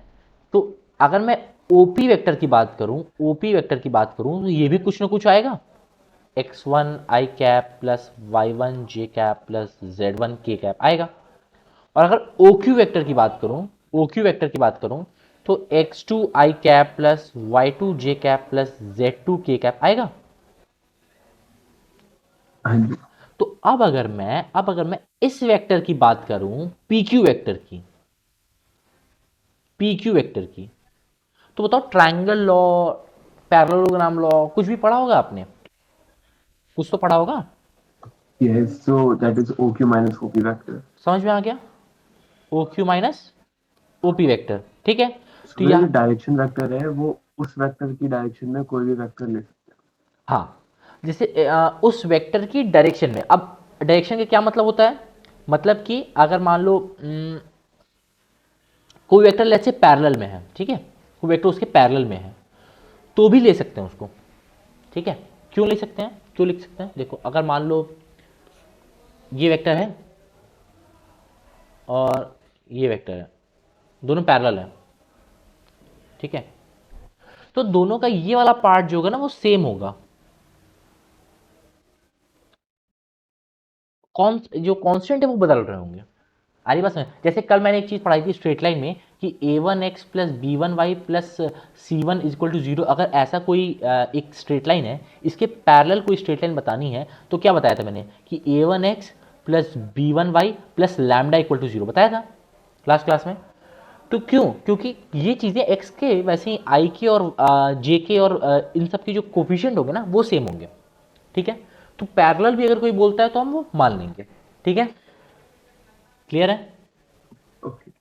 तो अगर मैं ओपी वेक्टर की बात करूं, ओपी वेक्टर की बात करूं तो ये भी कुछ ना कुछ आएगा, x1 i cap plus y1 j cap plus z1 k cap आएगा। और अगर OQ वेक्टर की बात करूं, OQ वेक्टर की बात करूं तो x2 आई कैप प्लस y2 जे कैप प्लस z2 के कैप आएगा। हाँ जी। तो अब अगर मैं इस वेक्टर की बात करूं, PQ वेक्टर की, PQ वेक्टर की, तो बताओ ट्रायंगल लॉ, पैरेललोग्राम लॉ कुछ भी पढ़ा होगा आपने, कुछ तो पढ़ा होगा, Yes, so that is OQ minus OP vector. समझ में आ गया, OQ माइनस OP वेक्टर, ठीक है। तो जो यह, डायरेक्शन वेक्टर है वो उस वेक्टर की डायरेक्शन में कोई भी वेक्टर ले सकते हाँ, जैसे उस वेक्टर की डायरेक्शन में, अब डायरेक्शन का क्या मतलब होता है, मतलब कि अगर मान लो कोई वेक्टर लेट्स से पैरेलल में है, ठीक है, कोई वेक्टर उसके पैरेलल में है तो भी ले सकते हैं उसको, ठीक है। क्यों ले सकते हैं, क्यों लिख सकते हैं, देखो अगर मान लो ये वेक्टर है और ये वेक्टर है, दोनों पैरेलल है, ठीक है, तो दोनों का ये वाला पार्ट जो होगा ना वो सेम होगा, कौन जो कांस्टेंट है वो बदल रहे होंगे। आ रही बात समझ, जैसे कल मैंने एक चीज पढ़ाई थी स्ट्रेट लाइन में कि a1x plus b1y plus c1 equal to 0, अगर ऐसा कोई एक स्ट्रेट लाइन है, इसके पैरेलल कोई स्ट्रेट लाइन बतानी है तो क्या बताया था मैंने कि a1x plus b1y plus lambda equal to 0 बताया था क्लास में। तो क्यों, क्योंकि ये चीज़ें x के वैसे ही i के और j के और इन सब के जो कोफिशिएंट होंगे ना वो सेम होंगे, ठीक है। तो पैरेलल भी अगर कोई बोलता है तो हम वो मान लेंगे, ठीक है, क्लियर है। हैं। ओके।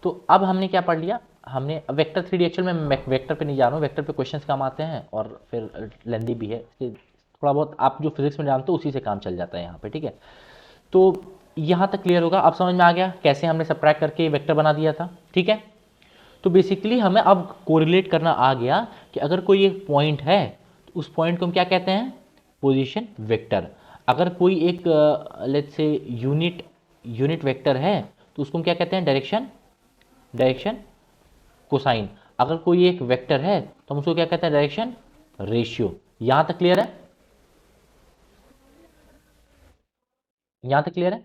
तो अब हमने क्या पढ़ लिया, हमने वेक्टर 3D, एक्चुअल में मैं वेक्टर पे नहीं जा रहा हूँ, वेक्टर पे क्वेश्चंस काम आते हैं और फिर लेंदी भी है, इसलिए थोड़ा बहुत आप जो फिजिक्स में जानते हो उसी से काम चल जाता है यहाँ पे, ठीक है। तो यहाँ तक क्लियर होगा, अब समझ में आ गया कैसे हमने सब्ट्रैक्ट करके वेक्टर बना दिया था, ठीक है। तो बेसिकली हमें अब कोरिलेट करना आ गया कि अगर कोई एक पॉइंट है तो उस पॉइंट को हम क्या कहते हैं, पोजीशन वेक्टर। अगर कोई एक लेट्स से यूनिट वेक्टर है तो उसको हम क्या कहते हैं, डायरेक्शन, डायरेक्शन कोसाइन। अगर कोई एक वेक्टर है तो हम उसको क्या कहते हैं, डायरेक्शन रेशियो। यहां तक क्लियर है, यहां तक क्लियर है।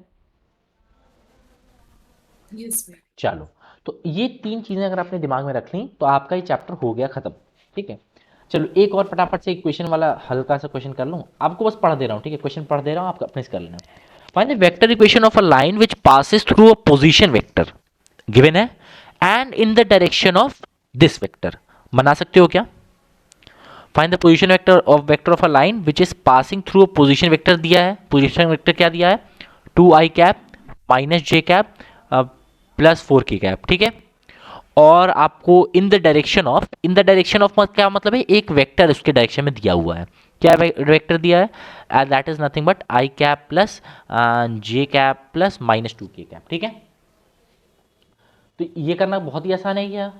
Yes, ma'am. चलो, तो ये तीन चीजें अगर आपने दिमाग में रख ली तो आपका ये चैप्टर हो गया खत्म, ठीक है। चलो एक और फटाफट से इक्वेशन वाला हल्का सा क्वेश्चन कर लूं, आपको बस पढ़ दे रहा हूं, ठीक है, क्वेश्चन पढ़ दे रहा हूं, आप अपने से कर लेना। Find the vector equation of a line which passes through a position vector given है and in the direction of this vector. बना सकते हो क्या, find the position vector of a line which is passing through a position vector दिया है, position vector क्या दिया है, 2i cap minus j cap plus 4k cap, ठीक है। और आपको इन द डायरेक्शन ऑफ क्या मतलब है, एक वेक्टर उसके डायरेक्शन में दिया हुआ है, क्या वेक्टर दिया है, that is nothing but I cap plus j cap plus minus 2k cap, ठीक है। तो ये करना बहुत ही आसान है क्या,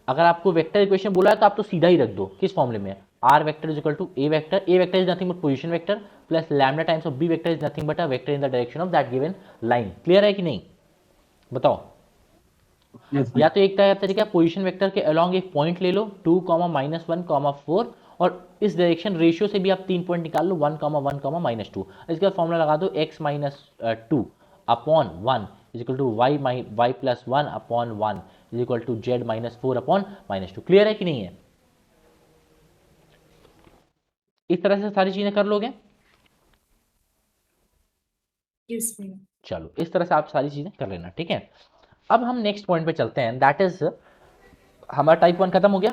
अगर आपको वेक्टर इक्वेशन बोला है तो आप तो सीधा ही रख दो किस फॉर्मूले में, r vector is equal to a vector is nothing but position vector plus lambda times of b vector is nothing but a vector in the direction of that given line. Clear है कि नहीं, बताओ। Yes, या तो एक तरीका position vector के along एक पॉइंट ले लो 2 -1 4, और इस डायरेक्शन रेशियो से भी आप 3 पॉइंट निकाल लो 1 1 -2, इसके बाद फॉर्मूला लगा दो x -2 upon 1 is equal to y plus 1 upon 1 is equal to z -4 upon -2। Clear है कि नहीं है, इस तरह से सारी चीजें कर लोगे। Yes, ma'am. चलो इस तरह से आप सारी चीजें कर लेना, ठीक है। अब हम नेक्स्ट पॉइंट पे चलते हैं, दैट इज हमारा टाइप 1 खत्म हो गया,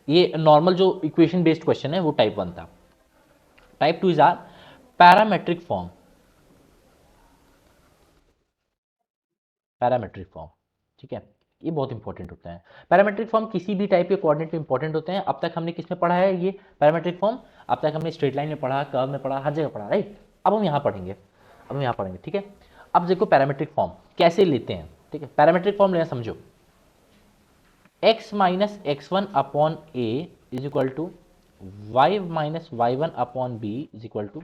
ये नॉर्मल जो इक्वेशन बेस्ड क्वेश्चन है वो टाइप 1 था। Type 2 is our parametric form, parametric form, ठीक है, ये बहुत इंपॉर्टेंट होता है। पैरामेट्रिक फॉर्म किसी भी टाइप के कोऑर्डिनेट में इंपॉर्टेंट होते हैं। अब तक हमने किस में पढ़ा है ये पैरामेट्रिक फॉर्म, अब तक हमने स्ट्रेट लाइन में पढ़ा, कर्व में पढ़ा, हर जगह पढ़ा, राइट। अब हम यहाँ पढ़ेंगे, अब हम यहाँ पढ़ेंगे, ठीक है। अब देखो पैरामेट्रिक फॉर्म कैसे लेते हैं, ठीक है। पैरामेट्रिक फॉर्म लेना समझो, x minus x1 upon a is equal to y minus y1 upon b is equal to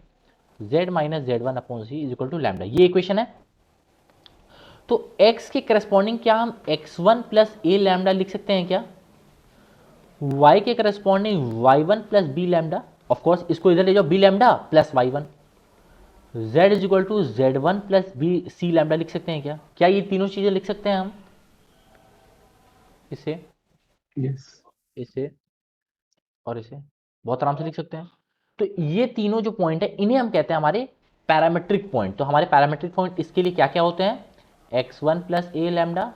z minus z1 upon c is equal to lambda, ये इक्वेशन है। तो x के करस्पॉन्डिंग क्या हम x1 प्लस ए लैम्डा लिख सकते हैं क्या? y के corresponding y1 plus b lambda, of course इसको इधर ले जाओ b lambda plus y1, z is equal to z1 plus b c lambda लिख सकते हैं क्या? क्या ये तीनों चीजें लिख सकते हैं हम? इसे, यस, इसे और इसे बहुत आराम से लिख सकते हैं। तो ये तीनों जो पॉइंट है इन्हें हम कहते हैं हमारे पैरामेट्रिक पॉइंट। तो हमारे पैरामेट्रिक पॉइंट इसके लिए क्या क्या होते हैं? x1 plus a lambda,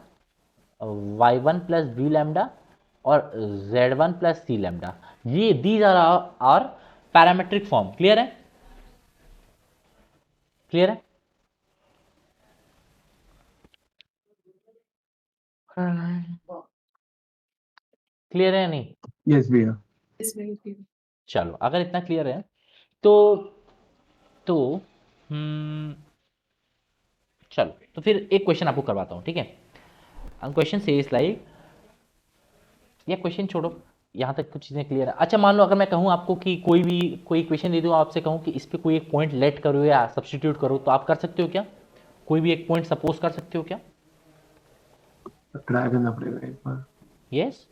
y1 plus b lambda और z1 प्लस सी लैम्डा। ये these are parametric form. Clear है? क्लियर है? क्लियर है या नहीं? यस भैया। Yes, very clear. चलो, अगर इतना क्लियर है तो तो चलो तो फिर एक क्वेश्चन आपको करवाता हूँ, ठीक है? क्वेश्चन से इज लाइक, या क्वेश्चन छोड़ो, यहाँ तक कुछ चीज़ें क्लियर है। अच्छा, मान लो अगर मैं कहूँ आपको कि कोई इक्वेशन दे दूँ, आपसे कहूँ कि इस पर कोई एक पॉइंट लेट करो या सब्स्टिट्यूट करो, तो आप कर सकते हो क्या? कोई भी एक पॉइंट सपोज कर सकते हो क्या? ट्राई करना पड़ेगा एक बार। यस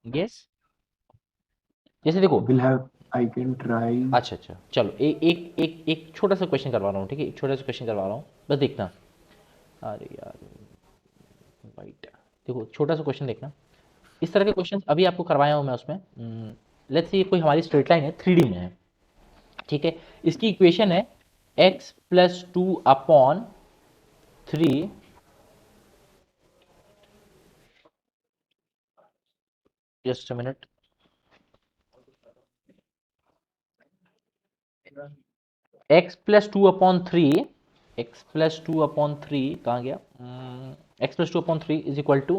यस, जैसे देखो, will have, I can try. अच्छा अच्छा, चलो एक छोटा सा क्वेश्चन करवा रहा हूँ, ठीक है? एक छोटा सा क्वेश्चन करवा रहा हूँ, बस देखना। अरे यार वाइट, देखो छोटा सा क्वेश्चन देखना। इस तरह के क्वेश्चन अभी आपको करवाया हूँ मैं उसमें। लेट्स से कोई हमारी स्ट्रेट लाइन है, 3D में है, ठीक है? इसकी इक्वेशन है x plus 2 upon 3 just a minute, x plus 2 upon 3, x plus 2 upon 3 कहाँ गया? x plus 2 upon 3 is equal to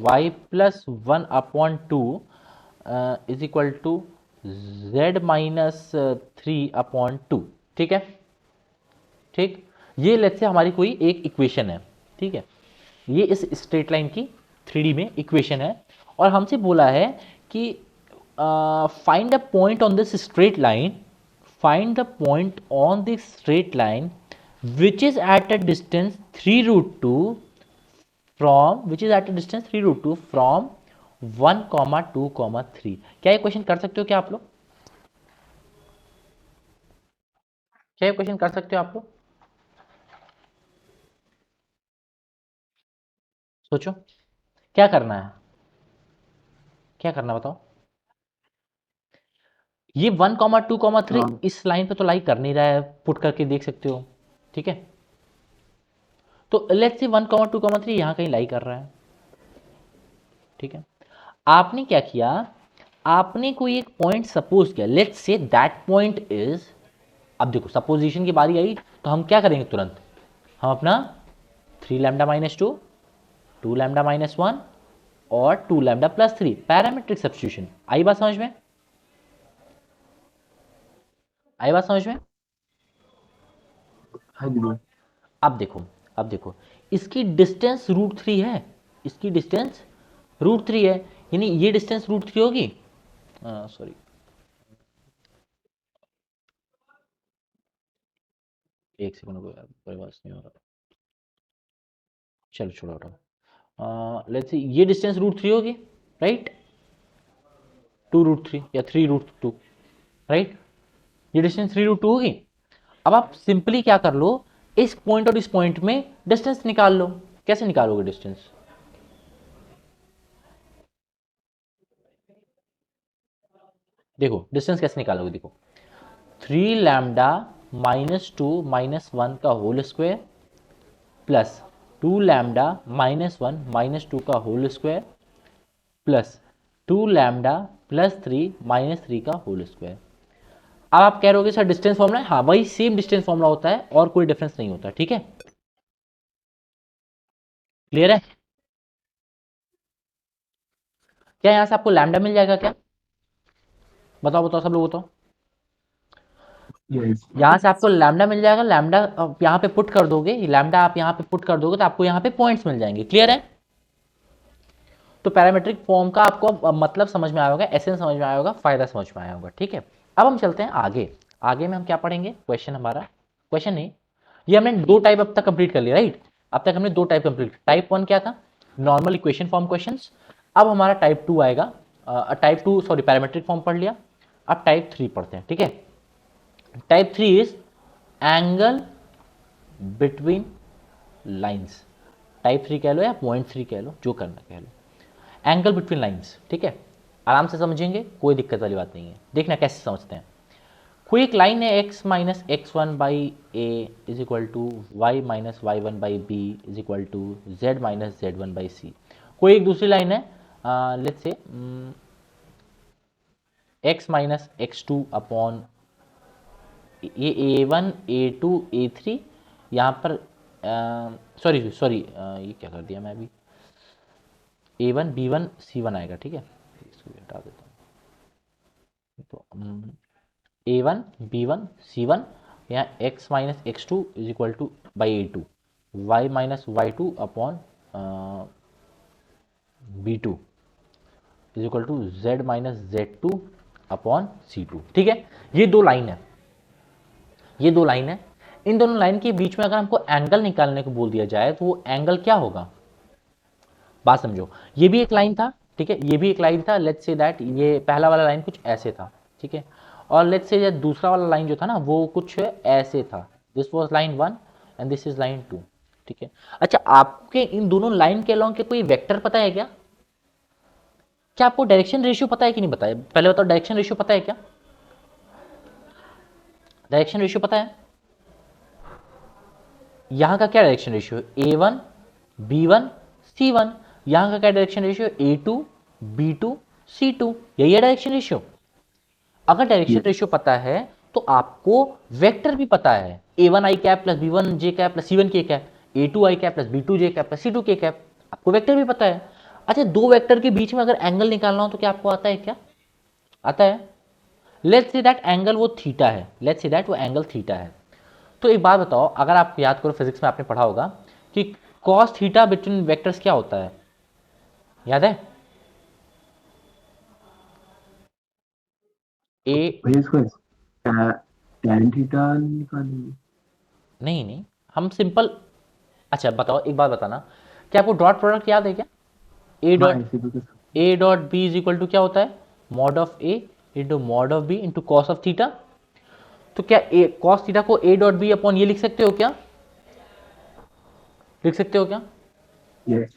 y plus 1 upon 2 is equal to z minus 3 upon 2, ठीक है? ठीक, ये लेट्स से हमारी कोई एक इक्वेशन है, ठीक है? ये इस स्ट्रेट लाइन की 3D में इक्वेशन है, और हमसे बोला है कि find the point on this straight line, find the point on this straight line which is at a distance 3 root 2 from, which is at a distance 3 root 2 from 1 comma 2 comma 3। क्या ये question कर सकते हो क्या आप लोग? क्या ये क्वेश्चन कर सकते हो आप लोग? सोचो क्या करना है, क्या करना बताओ? ये 1 कॉमा 2 कॉमा 3 हाँ। इस लाइन पे तो लाई कर नहीं रहा है, पुट करके देख सकते हो, ठीक है? तो लेट्स से 1 कॉमा 2 कॉमा 3 यहां कहीं लाई कर रहा है, ठीक है? आपने क्या किया? आपने कोई एक पॉइंट सपोज किया, let's say that point is, अब देखो सपोजिशन की बारी आई तो हम क्या करेंगे तुरंत? हम अपना 3 लैम्डा माइनस 2, 2 लैम्डा माइनस 1 और 2 लैम्डा प्लस 3, पैरामेट्रिक सब्स्टिट्यूशन। आई बात समझ में? आई बात समझ में? हाँ जी भैया। अब देखो इसकी डिस्टेंस √3 है, इसकी डिस्टेंस √3 है, यानी ये डिस्टेंस √3 होगी। सॉरी, एक सेकंड को यार, कोई बात नहीं हो रहा, चलो छोड़ो हटाओ। लेट्स सी, ये डिस्टेंस √3 होगी, राइट? 2√3 या 3√2, राइट? ये डिस्टेंस 3√2 होगी। अब आप सिंपली क्या कर लो, इस पॉइंट और इस पॉइंट में डिस्टेंस निकाल लो। कैसे निकालोगे डिस्टेंस? देखो डिस्टेंस कैसे निकालोगे, देखो 3 लैम्डा माइनस 2 माइनस 1 का whole square plus 2 lambda minus 1 minus 2 का whole square plus 2 lambda plus 3 minus 3 का होल स्क्वायर। अब आप कह रहे हो सर डिस्टेंस फॉर्मूला है, हाँ वही सेम डिस्टेंस फॉर्मूला होता है और कोई डिफरेंस नहीं होता, ठीक है? क्लियर है? क्या यहां से आपको लैम्डा मिल जाएगा क्या? बताओ बताओ सब लोग बताओ। यस। यहां से आपको लैम्डा मिल जाएगा, लैम्डा आप यहाँ पे पुट कर दोगे, लैम्डा आप यहाँ पे पुट कर दोगे तो आपको यहाँ पे पॉइंट्स मिल जाएंगे। क्लियर है? तो पैरामेट्रिक फॉर्म का आपको मतलब समझ में आया होगा, एसेंस समझ में आया होगा, फायदा समझ में आया होगा, ठीक है? अब हम चलते हैं आगे। आगे में हम क्या पढ़ेंगे? क्वेश्चन हमारा, क्वेश्चन नहीं, ये हमने दो टाइप अब तक कंप्लीट कर लिया, राइट। अब तक हमने दो टाइप कंप्लीट, टाइप 1 क्या था, नॉर्मल इक्वेशन फॉर्म क्वेश्चंस। अब हमारा टाइप 2 आएगा, टाइप 2 सॉरी पैरामेट्रिक फॉर्म पढ़ लिया, अब टाइप 3 पढ़ते हैं, ठीक है। Type 3 is angle between lines, type 3 कह लो या पॉइंट 3 कह लो, जो करना कह लो, एंगल बिटवीन लाइंस, ठीक है। आराम से समझेंगे, कोई दिक्कत वाली बात नहीं है। देखना कैसे समझते हैं। कोई एक लाइन है x minus x one by a is equal to y minus y one by b is equal to z minus z one by c. कोई एक दूसरी लाइन है, let's say x minus x two upon ये a one a two a three, यहाँ पर sorry sorry ये क्या कर दिया मैं अभी, a one b one c one आएगा, ठीक है। इसको हटा देता हूँ, तो a one b one c one, यहाँ x minus x two is equal to by a two, y minus y two upon b two is equal to z minus z two upon c two, ठीक है। ये दो line है, ये दो line है। इन दोनों लाइन के बीच में अगर हमको एंगल निकालने को बोल दिया जाए तो वो एंगल क्या होगा, बात समझो। ये भी एक लाइन था, ठीक है, ये भी एक लाइन था। लेट्स से दैट ये पहला वाला लाइन कुछ ऐसे था, ठीक है, और लेट्स से दूसरा वाला लाइन जो था ना वो कुछ ऐसे था। This was line 1 and this is line 2, ठीक है। अच्छा, आपके इन दोनों लाइन के अलॉन्ग के कोई वेक्टर पता है क्या? क्या आपको डायरेक्शन रेशियो पता है कि नहीं पता है? पहले बताओ, डायरेक्शन रेशियो पता है क्या? डायरेक्शन रेशियो पता है? यहां का क्या डायरेक्शन रेशियो है? A1 B1 C1। यहां का क्या डायरेक्शन रेशियो है? A2 B2 C2। यही है डायरेक्शन रेशियो। अगर डायरेक्शन रेशियो पता है तो आपको वेक्टर भी पता है, A1 i cap plus B1 j cap plus C1 k cap, A2 i cap plus B2 j cap plus C2 k cap, आपको वेक्टर भी पता है। अच्छा, दो वेक्टर के बीच में अगर एंगल निकालना हो तो क्या आपको आता है? क्या आता है? लेट्स से दैट एंगल वो थीटा है, लेट्स से दैट वो एंगल थीटा है। तो एक बात बताओ, अगर आप याद करो फिजिक्स में आपने पढ़ा होगा कि कॉस थीटा बिटवीन वेक्टर्स क्या होता है, याद है? ए भैया इसको tan थीटा निकालेंगे। नहीं नहीं, हम सिंपल, अच्छा बताओ एक बात बताना, क्या आपको डॉट प्रोडक्ट याद है क्या? ए हाँ डॉट ऐसे भी कर सकते a dot b is equal to क्या होता है? Mod of a into mod of b into cos of theta. तो क्या ए कॉस थीटा को ए डॉट बी अपॉन ये लिख सकते हो क्या? लिख सकते हो क्या? हैं। Yes.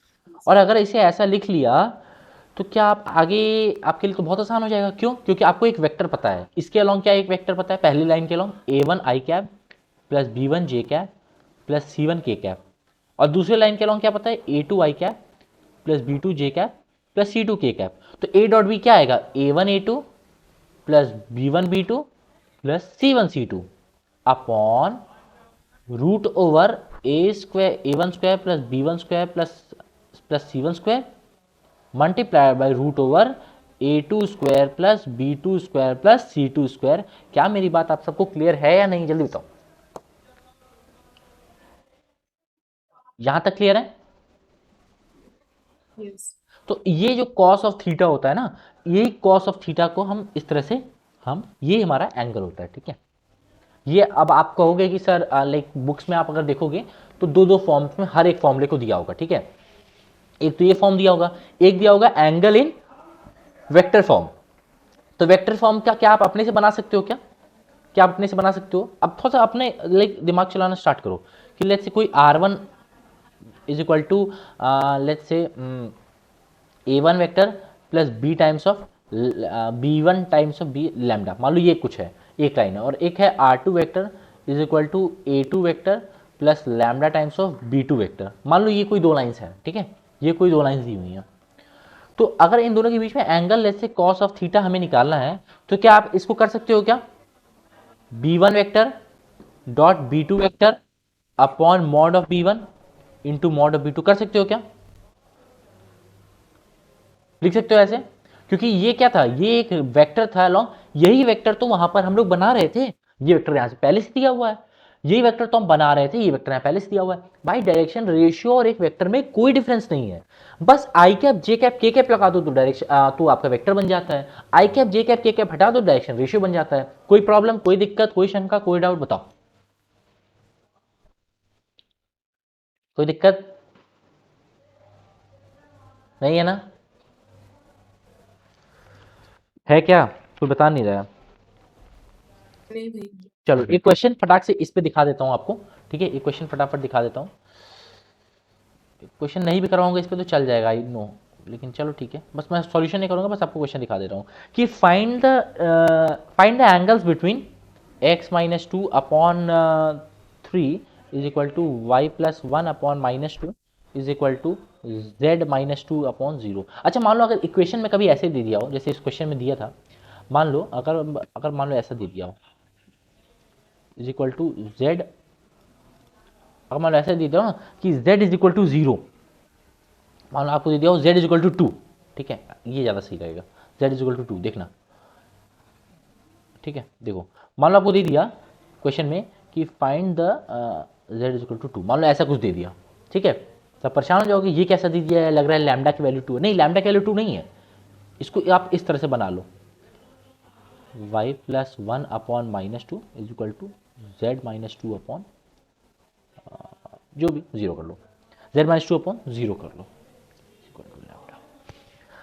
और अगर इसे ऐसा लिख लिया तो क्या आप आगे, आपके लिए तो बहुत आसान हो जाएगा। क्यों? क्योंकि आपको एक वेक्टर पता है। इसके अलॉन्ग क्या एक वेक्टर पता है? पहली लाइन के along A1 i cap plus B1 j cap plus C1 k cap, और दूसरी लाइन के अलॉन्ग क्या पता है? A2 i cap plus B2 j cap plus C2 k cap. तो A डॉट बी क्या आएगा? A1 A2 plus B1 B2 plus C1 C2 upon root over a square A1 square plus B1 square plus C1 square multiplied by root over A2 square plus B2 square plus C2 square. क्या मेरी बात आप सबको clear है या नहीं? जल्दी बताओ, यहां तक क्लियर है? Yes. तो ये जो कॉस ऑफ थीटा होता है ना, ये कॉस ऑफ थीटा को हम इस तरह से, हम ये हमारा एंगल होता है, ठीक है। ये अब आप कहोगे कि सर लाइक बुक्स में आप अगर देखोगे तो दो दो फॉर्म्स में हर एक फॉर्मूले को दिया होगा, ठीक है। एक तो ये फॉर्म दिया होगा, एक दिया होगा एंगल इन वेक्टर फॉर्म। तो वेक्टर फॉर्म का क्या आप अपने से बना सकते हो? क्या क्या आप अपने से बना सकते हो? अब थोड़ा सा अपने लाइक दिमाग चलाना स्टार्ट करो कि लेट्स से कोई R1 is equal to let's say A1 vector plus B times of B1 times of B lambda, मान लो ये कुछ है, एक लाइन है। और एक है R2 vector is equal to A2 vector plus lambda times of B2 vector, मान लो ये कोई दो लाइन्स है, ठीक है, ये कोई दो लाइन्स दी हुई हैं। तो अगर इन दोनों के बीच में angle let's say cos of theta हमें निकालना है तो क्या आप इसको कर सकते हो? क्या B1 vector dot B2 vector upon mod of B1 into mod of B2 कर सकते हो? क्या लिख सकते हो ऐसे? क्योंकि ये क्या था, ये एक वेक्टर था लॉन्ग, यही वेक्टर तो वहां पर हम लोग बना रहे थे। ये वेक्टर यहां से पहले से दिया हुआ है, यही वेक्टर तो हम बना रहे थे, ये वेक्टर यहां पहले से दिया हुआ है। भाई डायरेक्शन रेशियो और एक वेक्टर में कोई डिफरेंस नहीं है, बस आई कैप जे कैप के कैप लगा दो तो डायरेक्शन तो आपका वेक्टर बन जाता है। आई कैप जे कैप के कैप हटा दो, डायरेक्शन रेशियो बन जाता है। कोई प्रॉब्लम, कोई दिक्कत, कोई शंका, कोई डाउट बताओ। कोई दिक्कत नहीं है ना? है क्या? कोई बता नहीं रहा है। नहीं भाई। चलो एक क्वेश्चन फटाक से इस पे दिखा देता हूँ आपको, ठीक है? एक क्वेश्चन फटाफट दिखा देता हूँ। क्वेश्चन नहीं भी करवाऊंगा इस पे तो चल जाएगा, आई नो, लेकिन चलो ठीक है, बस मैं सॉल्यूशन नहीं करूंगा, बस आपको क्वेश्चन दिखा दे रहा हूँ कि find the angles between x minus two upon 3 is equal to y plus one upon minus two is equal to z minus two upon zero. अच्छा मान लो अगर इक्वेशन में कभी ऐसे दे दिया हो जैसे इस क्वेश्चन में दिया था, मान लो अगर अगर मान लो ऐसा दे दिया हो इज इक्वल टू z, अगर मान लो ऐसे दे दिया हो ना कि z is equal to zero, मान लो आपको दे दिया हो z is equal to two, ठीक है? ये ज़्यादा सही रहेगा, z is equal to two, देखना, ठीक है? देखो मान लो आपको दे दिया क्वेश्चन में कि find the z is equal to two, मान लो ऐसा कुछ दे दिया, ठीक है? तो परेशान हो जाओगे, ये कैसा दे दिया है, लग रहा है लैम्डा की वैल्यू टू है। नहीं, लैम्डा की वैल्यू टू नहीं है, इसको आप इस तरह से बना लो, y plus one upon minus two is equal to z minus two upon जो भी जीरो कर लो, z minus two upon zero कर लो,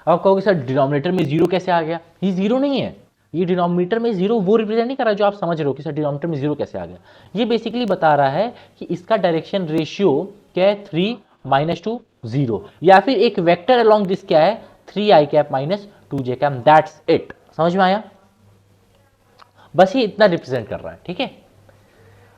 अब कहोगे सर डिनोमिनेटर में जीरो कैसे आ गया? ये जीरो नहीं है, ये डिनोमिनेटर में जीरो वो रिप्रेजेंट नहीं कर रहा जो आप समझ रहे हो कि सर डिनोमिनेटर में जीरो कैसे आ गया। ये बेसिकली बता रहा है कि इसका डायरेक्शन रेशियो क्या है, 3 माइनस टू जीरो, या फिर एक वेक्टर अलोंग दिस क्या है, 3i cap minus 2j cap, that's it. समझ में आया? बस ये इतना रिप्रेजेंट कर रहा है, ठीक है?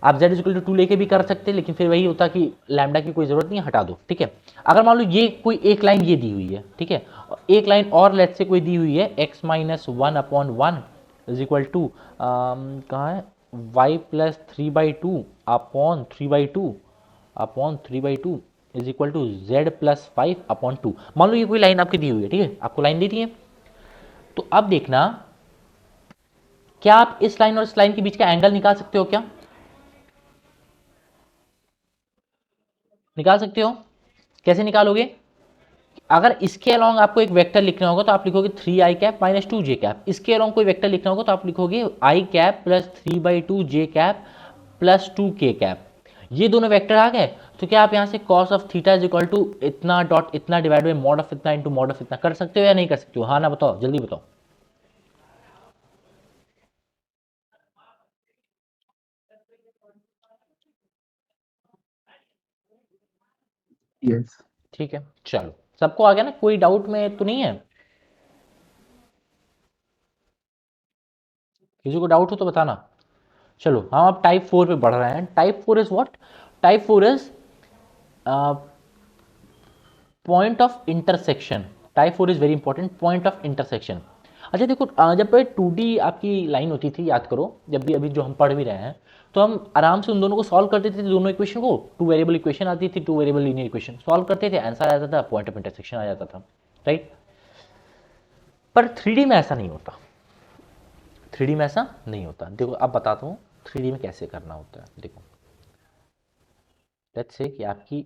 आप z इक्वल टू टू लेके भी कर सकते हैं, लेकिन फिर वही होता कि लैम्डा की कोई जरूरत नहीं है, हटा दो, ठीक है? अगर मान लो ये कोई एक लाइन ये दी हुई है, ठीक है, एक लाइन और लेट से कोई दी हुई है x minus one upon one is equal to कहाँ है, y plus three by two upon three by two upon three by two is equal to z plus five upon two. मान लो ये कोई लाइन आपकी दी हुई है, ठीक है, आपको लाइन दी थी है, तो अब देखना क्या आप इस लाइन और इस लाइन के बीच का एंगल निकाल सकते हो? क्या निकाल सकते हो? कैसे निकालोगे? अगर इसके अलोंग आपको एक वेक्टर लिखना होगा तो आप लिखोगे 3i cap minus 2j cap, इसके अलोंग कोई वेक्टर लिखना होगा तो आप लिखोगे i cap plus 3/2j cap plus 2k cap. ये दोनों वेक्टर आ गए तो क्या आप यहाँ से cos of theta is equal to इतना डॉट इतना डिवाइड बाई मॉड ऑफ इतना इंटू मॉड ऑफ इतना कर सकते हो या नहीं कर सकते हो? हाँ ना बताओ, जल्दी बताओ। यस। ठीक है, चलो सबको आ गया ना, कोई डाउट में तो नहीं है? किसी को डाउट हो तो बताना। चलो हम अब टाइप 4 पे बढ़ रहे हैं। Type 4 is what? Type 4 is point of intersection. Type 4 is very important, point of intersection. अच्छा देखो, जब पे 2D आपकी लाइन होती थी, याद करो, जब भी अभी जो हम पढ़ भी रहे हैं तो हम आराम से उन दोनों को सॉल्व करते थे, दोनों इक्वेशन को, टू वेरिएबल इक्वेशन आती थी, two variable linear equation solve करते थे, आंसर आ जाता था, पॉइंट ऑफ इंटरसेक्शन आ जाता था, राइट? पर 3D में ऐसा नहीं होता, 3D में ऐसा नहीं होता। देखो अब बताता हूँ 3D में कैसे करना होता है। देखो लेट्स से कि आपकी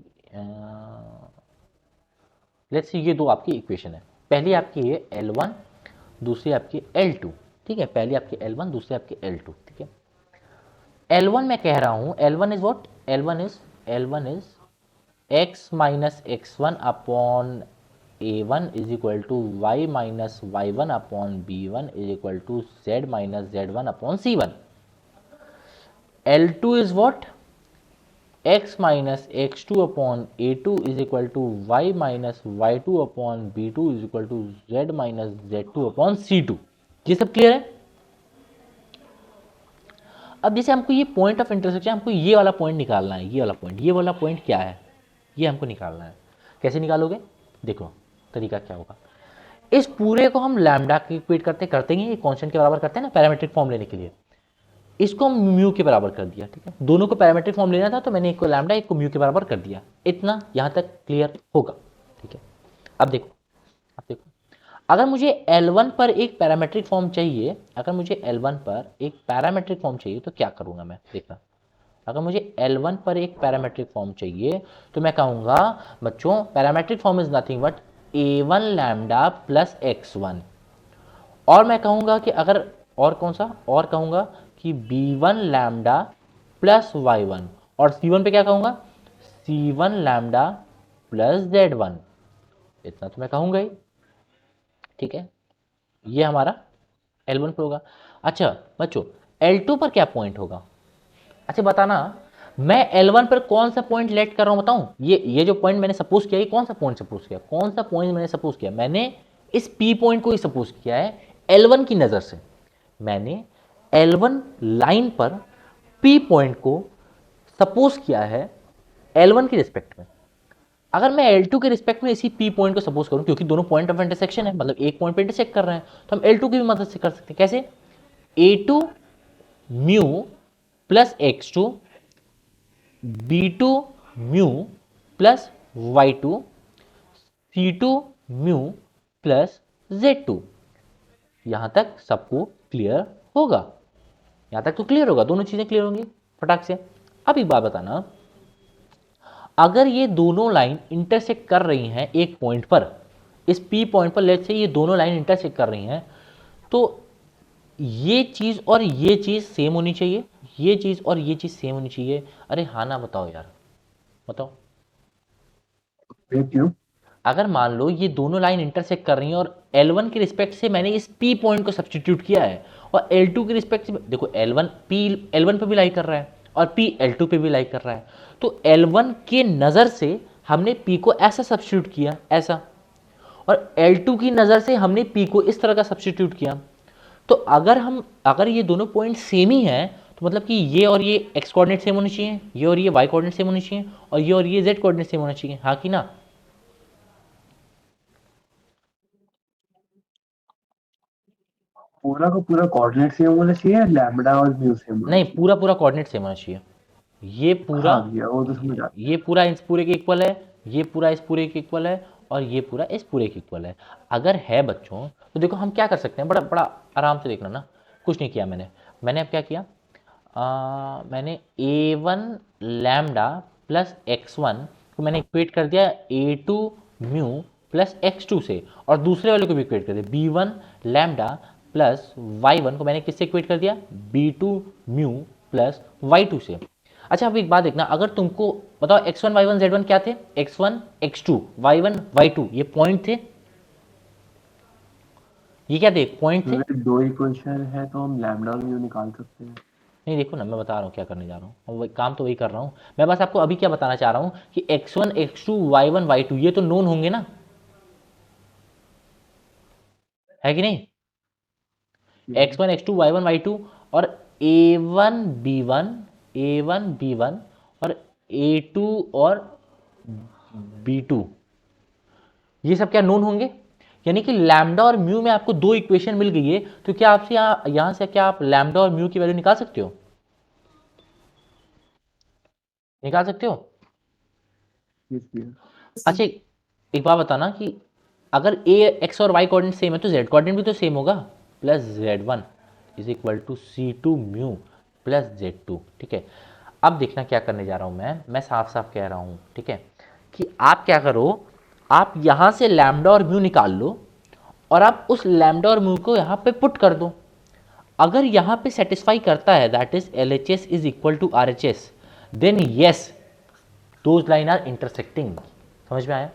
लेट्स से ये दो आपकी इक्वेशन है, पहली आपकी ये L1, दूसरी आपकी L2, ठीक है? पहली आपकी L1, दूसरी आपकी L2, ठीक है? L1 मैं कह रहा हूँ, L1 is what? L1 is x minus x1 upon a1 is equal to y minus y1 upon b1 is equal to z minus z1 upon c1। L2 is what? x minus x2 upon a2 is equal to y minus y2 upon b2 is equal to z minus z2 upon c2। ये सब clear है? अब जैसे हमको ये point of intersection, हमको ये वाला पॉइंट निकालना है, ये वाला पॉइंट, ये वाला पॉइंट क्या है, ये हमको निकालना है। कैसे निकालोगे? देखो तरीका क्या होगा, इस पूरे को हम लैम्डा की इक्वेट करते करते ही कांस्टेंट के बराबर करते हैं ना पैरामीट्रिक फॉर्म लेने के लिए, इसको हम म्यू के बराबर कर दिया, ठीक है? दोनों को पैरामीट्रिक फॉर्म लेना था तो मैंने एक को लैम्डा एक को म्यू के बराबर कर दिया। इतना यहाँ तक क्लियर होगा, ठीक है? अब देखो, अब देखो, अगर मुझे L1 पर एक पैरामीट्रिक फॉर्म चाहिए, अगर मुझे L1 पर एक पैरामीट्रिक फॉर्म चाहिए तो क्या करूंगा मैं? देखना, अगर मुझे L1 पर एक पैरामीट्रिक फॉर्म चाहिए तो मैं कहूँगा बच्चों parametric form is nothing but a1 lambda plus x1, और मैं कहूँगा कि अगर, और कौन सा, और कहूँगा कि b1 लैम्डा प्लस y1, और c1 पे क्या कहूँगा? C1 लैम्डा प्लस Z1, इतना तो मैं कहूँगा ही, ठीक है। ये हमारा L1 पर होगा। अच्छा बच्चों, L2 पर क्या पॉइंट होगा? अच्छा बताना, मैं L1 पर कौन सा पॉइंट लेट कर रहा हूं बताऊं? ये जो पॉइंट मैंने सपोज किया, ये कौन सा पॉइंट सपोज किया? कौन सा पॉइंट मैंने सपोज किया? मैंने इस P पॉइंट को ही सपोज किया है L1 की नज़र से। मैंने L1 लाइन पर P पॉइंट को सपोज किया है L1 की रिस्पेक्ट में। अगर मैं L2 के रिस्पेक्ट में इसी P पॉइंट को सपोज करूं, क्योंकि दोनों पॉइंट ऑफ इंटरसेक्शन है, मतलब एक पॉइंट पे इंटरसेक्ट कर रहे हैं, तो हम L2 की भी मदद से कर सकते हैं। कैसे? A2 mu plus X2 B2 mu plus Y2 C2 mu plus Z2। यहां तक सबको क्लियर होगा? यहां तक तो क्लियर होगा, दोनों चीजें क्लियर होंगी फटाक से। अब एक बात बताना, अगर ये दोनों लाइन इंटरसेक्ट कर रही हैं एक पॉइंट पर, इस P पॉइंट पर लेट्स से ये दोनों लाइन इंटरसेक्ट कर रही हैं, तो ये चीज और ये चीज सेम होनी चाहिए, ये चीज और ये चीज सेम होनी चाहिए। अरे हाँ ना बताओ यार, बताओ। ये क्यों? अगर मान लो ये दोनों लाइन इंटरसेक्ट कर रही हैं और L1 के रिस्पेक्ट से मैंने इस P पॉइंट को सब्स्टिट्यूट किया है, और L2 के रिस्पेक्ट से देखो L1 P L1 पे भी लाई कर रहा है और P L2 पे भी लाई कर रहा है, तो L1 के नज़र से हमने P को ऐसा सब्स्टिट्यूट किया, ऐसा, और L2 की नज़र से हमने P को इस तरह का सब्स्टिट्यूट किया। तो अगर ये दोनों पॉइंट सेम ही हैं, तो मतलब कि ये और ये x कोऑर्डिनेट सेम होनी चाहिए, ये और ये y कोऑर्डिनेट सेम होनी चाहिए, और ये z कोऑर्डिनेट सेम होना चाहिए, हाँ कि ना? पूरा का पूरा कोऑर्डिनेट सेम होना चाहिए, लैम्बडा और म्यू सेम होना नहीं, चाहिए? पूरा पूरा कोऑर्डिनेट सेम होना चाहिए। ये पूरा, हाँ भैया, वो तो समझ आ गया। ये पूरा इस पूरे के इक्वल है, ये पूरा इस पूरे के इक्वल है, और ये पूरा इस पूरे के इक्वल है। अगर है बच्चों, तो देखो हम क्या कर सकते हैं, बड़ा बड़ा आराम से देखना ना। कुछ नहीं किया मैंने अब क्या किया, मैंने A1 लैम्डा प्लस X1 को मैंने इक्वेट कर दिया A2 म्यू प्लस X2 से, और दूसरे वाले को भी इक्वेट कर दिया B1 लैम्डा प्लस Y1 को मैंने किससे इक्वेट कर दिया? B2 म्यू प्लस Y2 से। अच्छा अब एक बात देखना, अगर तुमको बताओ X1 Y1 Z1 क्या थे? X1 X2 Y1 Y2 ये पॉइंट थे, ये क्या थे? पॉइंट थे। अगर दो इक्वेशन है तो हम लैम्बडा और म्यू निकाल सकते हैं। नहीं देखो ना, मैं बता रहा हूँ क्या करने जा रहा हूँ, और वही काम तो वही कर रहा हूँ। मैं बस आपको अभी क्या बताना चाह रहा हूँ कि X1 X2 Y1 Y2 ये तो नोन होंगे ना, है कि नहीं? X1 X2 Y1 Y2 और A1 B1 A1 B1 और A2 और B2, ये सब क्या नोन होंगे? यानी कि लैम्डा और म्यू में आपको दो इक्वेशन मिल गई है, तो क्या आपसे यहाँ से क्या आप लैम्डा और म्यू की वैल्यू निकाल सकते हो? निकाल सकते हो? Yes, भैया। अच्छा एक बात बताना कि अगर ए एक्स और वाई कोऑर्डिनेट सेम है, तो जेड कोऑर्डिनेट भी तो सेम होगा, plus Z1 is equal to C2 mu plus Z2, ठीक है। अब देखना क्या करने जा रहा हूँ मैं साफ साफ कह रहा हूँ, ठीक है, कि आप क्या करो, आप यहाँ से लैम्डा और म्यू निकाल लो, और आप उस लैम्डा और म्यू को यहाँ पे पुट कर दो। अगर यहाँ पे सेटिस्फाई करता है, that is LHS is equal to RHS, then yes those line are intersecting. समझ में आया?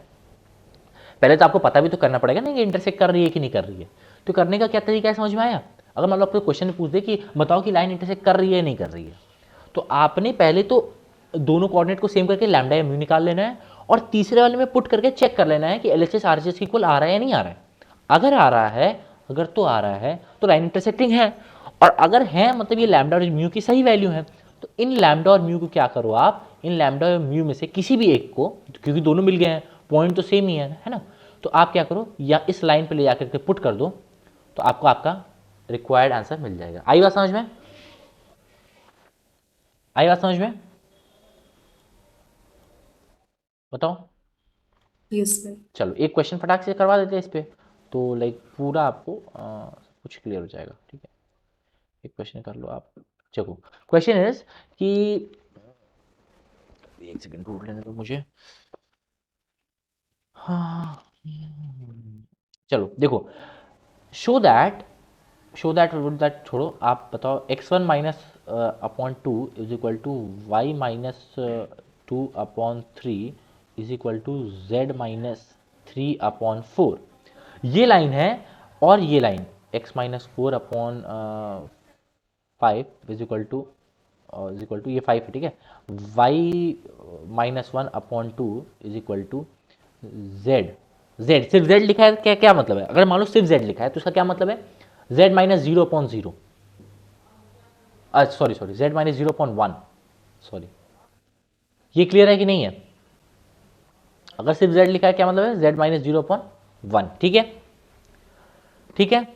पहले तो आपको पता भी तो करना पड़ेगा ना कि इंटरसेक्ट कर रही है कि नहीं कर रही है। तो करने का क्या तरीका है, समझ में आया? अगर मान लो आपको क्वेश्चन पूछ दे कि बताओ कि लाइन इंटरसेक्ट कर रही है नहीं कर रही है, तो आपने पहले तो दोनों कोऑर्डिनेट को सेम करके लैम्डा या म्यू निकाल लेना है, और तीसरे वाले में पुट करके चेक कर लेना है कि LHS RHS इक्वल आ रहा है या नहीं आ रहा है। अगर आ रहा है, अगर तो आ रहा है तो लाइन इंटरसेक्टिंग है, और अगर है मतलब ये लैम्डा और म्यू की सही वैल्यू है, तो इन लैम्डा और म्यू को क्या करो आप, इन लैम्डा और म्यू में से किसी भी एक को, क्योंकि दोनों मिल गए हैं, पॉइंट तो सेम ही है ना, तो आप क्या करो या इस लाइन पे ले जाकर के पुट कर दो, तो आपको आपका रिक्वायर्ड आंसर मिल जाएगा। आई बात समझ में? आई बात समझ में? बताओ। Yes sir. चलो एक क्वेश्चन फटाक से करवा देते हैं इस पे, तो लाइक पूरा आपको कुछ क्लियर हो जाएगा, ठीक है। एक क्वेश्चन कर लो आप। चलो क्वेश्चन इज कि, एक सेकंड ढूंढ लेने दो मुझे। हाँ चलो देखो, शो दैट दैट छोड़ो, आप बताओ x1 minus upon 2 is equal to y minus 2 2/3 is equal to z minus 3/4। ये लाइन है और ये line x minus 4/5 is equal to ये 5 है, ठीक है। y minus 1/2 is equal to z। सिर्फ z लिखा है, क्या क्या मतलब है? अगर मान लो सिर्फ z लिखा है तो इसका क्या मतलब है? z minus 0/0, sorry z minus 0/1, sorry. ये क्लियर है कि नहीं है? अगर सिर्फ z लिखा है क्या मतलब है? z माइनस 0/1, ठीक है, ठीक है।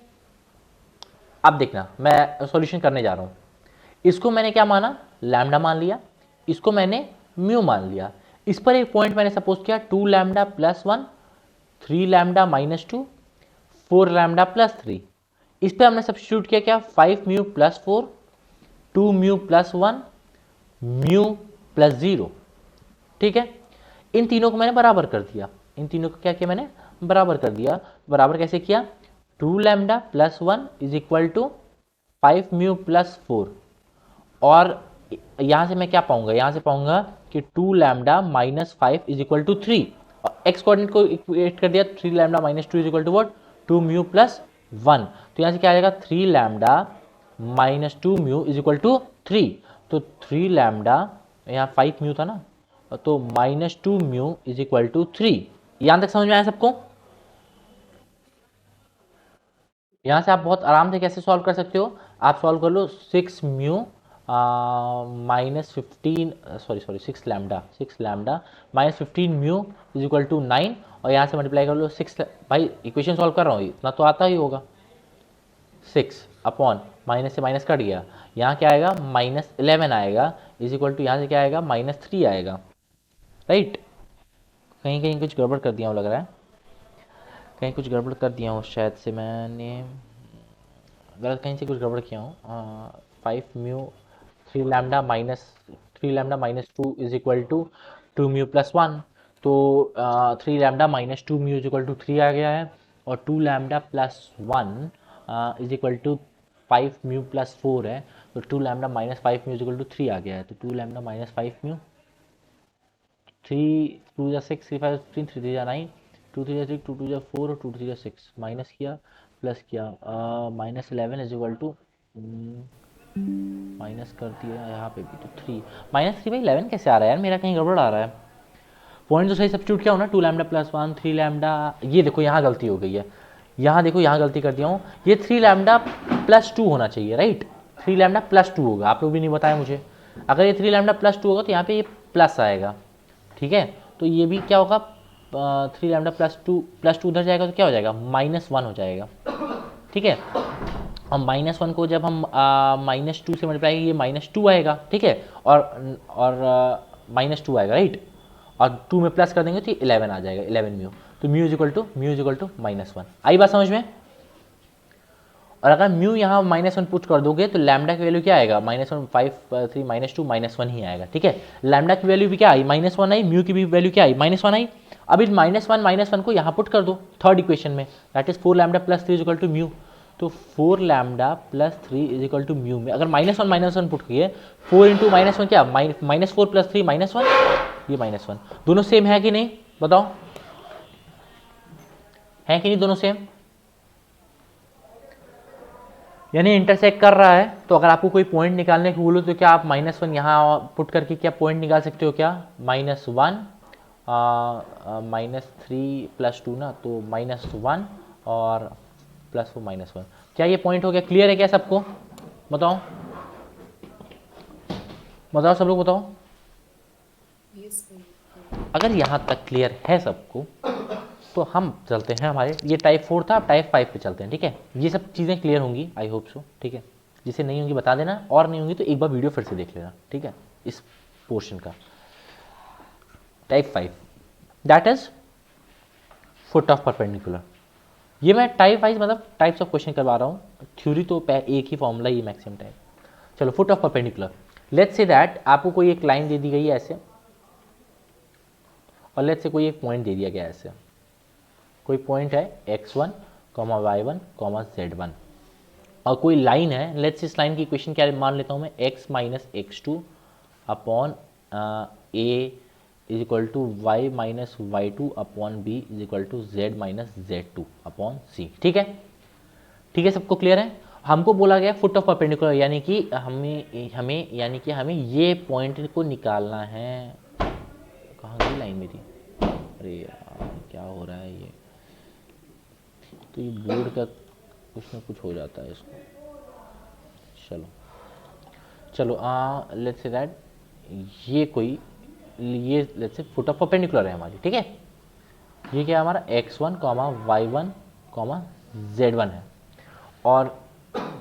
अब देखना, मैं सॉल्यूशन करने जा रहा हूं। इसको मैंने क्या माना? लैम्डा मान लिया। इसको मैंने म्यू मान लिया। इस पर एक पॉइंट मैंने सपोज किया 2 lambda plus 1, 3 lambda minus 2, 4 lambda plus 3। इस पर हमने सब्स्टिट्यूट किया क्या? 5 mu plus 4, 2 mu plus 1, mu plus 0, ठीक है। इन तीनों को मैंने बराबर कर दिया। इन तीनों को क्या किया मैंने? बराबर कर दिया। बराबर कैसे किया? 2 lambda plus 1 is equal to 5 mu plus 4, और यहां से मैं क्या पाऊंगा? यहां से पाऊंगा कि 2 lambda minus 5 is equal to 3, और एक्स कोऑर्डिनेट को इक्वेट कर दिया। 3 lambda minus 2 is equal to what? 2 mu plus 1। तो यहां से क्या आ जाएगा? 3 lambda minus 2 mu is equal to 3। तो 3 लैम्डा, यहाँ 5 म्यू था ना, तो minus 2 mu is equal to 3। यहां तक समझ में आया सबको? यहाँ से आप बहुत आराम से कैसे सॉल्व कर सकते हो? आप सॉल्व कर लो 6 mu minus 15, sorry 6 lambda minus 15 mu is equal to 9, और यहाँ से मल्टीप्लाई कर लो 6। भाई इक्वेशन सॉल्व कर रहा हूँ, इतना तो आता ही होगा। 6 अपॉन माइनस से माइनस कट गया, यहाँ क्या आएगा? माइनस 11 आएगा इज इक्वल टू, यहाँ से क्या आएगा? माइनस 3 आएगा, राइट। कहीं कहीं कुछ गड़बड़ कर दिया हूँ लग रहा है, कहीं कुछ गड़बड़ कर दिया हूँ शायद से, मैंने गलत कहीं से कुछ गड़बड़ किया हूँ। 5 mu 3 lambda minus 2 is equal to 2 mu plus 1। तो 3 lambda minus 2 mu is equal to 3 आ गया है, और 2 lambda plus 1 is equal to 5 mu plus 4 है, तो 2 lambda minus 5 mu is equal to 3 आ गया है। तो 2 लैम्डा माइनस 5 म्यू, 3 2 जा 6, 3 5 15, 3 3 जा 9, 2 3 जा 3, 2 2 जा 4 और 2 3 जा 6, माइनस किया प्लस किया, minus 11 is equal to, minus कर दिया यहाँ पे भी, तो 3 माइनस 3 बाई 11 कैसे आ रहा है यार? मेरा कहीं गड़बड़ आ रहा है। पॉइंट तो सही सब्स्टिट्यूट किया हो ना, 2 लैम्डा प्लस 1, 3 लैम्डा। ये देखो यहाँ गलती हो गई है, यहाँ देखो यहाँ गलती कर दिया हूँ। ये 3 लैम्डा प्लस 2 होना चाहिए, राइट। 3 लैम्डा प्लस 2 होगा, आप लोग भी नहीं बताया मुझे। अगर ये 3 लैम्डा प्लस 2 होगा तो यहाँ पे ये प्लस आएगा, ठीक है। तो ये भी क्या होगा? 3 लैम्डा प्लस टू उधर जाएगा तो क्या हो जाएगा? माइनस 1 हो जाएगा, ठीक है। और माइनस 1 को जब हम माइनस 2 से मल्टीप्लाई, ये माइनस 2 आएगा, ठीक है, और माइनस 2 आएगा, राइट। और 2 में प्लस कर देंगे तो 11 आ जाएगा, 11 म्यू। तो mu is equal to minus 1। आई बात समझ में? और अगर म्यू यहाँ माइनस 1 पुट कर दोगे तो लैम्डा की वैल्यू क्या आएगा? माइनस 1 5 3 माइनस 2 माइनस 1 ही आएगा, ठीक है। लैम्डा की वैल्यू भी क्या आई? माइनस 1 आई। म्यू की भी वैल्यू क्या आई? माइनस 1 आई। अब इस माइनस वन को यहाँ पुट कर दो थर्ड इक्वेशन में, that is 4 lambda plus 3 is equal to mu. तो 4 lambda plus 3 is equal to mu में अगर माइनस वन पुट किए, 4 इंटू माइनस 1 क्या? माइनस 4 प्लस 3 माइनस 1, ये माइनस 1। दोनों सेम है कि नहीं बताओ? है कि नहीं दोनों सेम? यानी इंटरसेक्ट कर रहा है। तो अगर आपको कोई पॉइंट निकालने को बोलो तो क्या आप माइनस 1 यहाँ पुट करके क्या पॉइंट निकाल सकते हो क्या? माइनस 1 माइनस 3 प्लस 2 ना, तो माइनस 1 और प्लस 4 माइनस 1। क्या ये पॉइंट हो गया? क्लियर है क्या सबको? बताओ बताओ सब लोग बताओ। Yes, sir. अगर यहाँ तक क्लियर है सबको तो हम चलते हैं हमारे, ये टाइप 4 था, अब टाइप 5 पे चलते हैं, ठीक है। ये सब चीज़ें क्लियर होंगी, आई होप सो, ठीक है। जिसे नहीं होंगी बता देना, और नहीं होंगी तो एक बार वीडियो फिर से देख लेना, ठीक है, इस पोर्शन का। Type 5 that is foot of perpendicular. ये मैं टाइप वाइज मतलब टाइप्स ऑफ क्वेश्चन करवा रहा हूँ, थ्योरी तो एक ही फॉर्मूला ही मैक्सिमम टाइप। चलो, foot of perpendicular, let's say that आपको कोई एक लाइन दे दी गई है ऐसे, और लेट्स से कोई एक पॉइंट दे दिया गया है ऐसे। कोई पॉइंट है x1, y1, z1, और कोई लाइन है। लेट्स इस लाइन की इक्वेशन क्या मान लेता हूँ मैं? x minus x two upon a is equal to y minus y two upon b is equal to z minus z two upon c. ठीक है, ठीक है, सबको क्लियर है। हमको बोला गया फुट ऑफ परपेंडिकुलर, यानी कि हमें ये पॉइंट को निकालना है। कहाँ गई लाइन मेरी? अरे यार क्या हो रहा है ये, तो ये बोर्ड का कुछ ना कुछ हो जाता है इसको। चलो चलो लेट्स से दैट ये let's say foot of perpendicular है हमारी। ठीक है, ये क्या है हमारा x1 y1 z1 है। और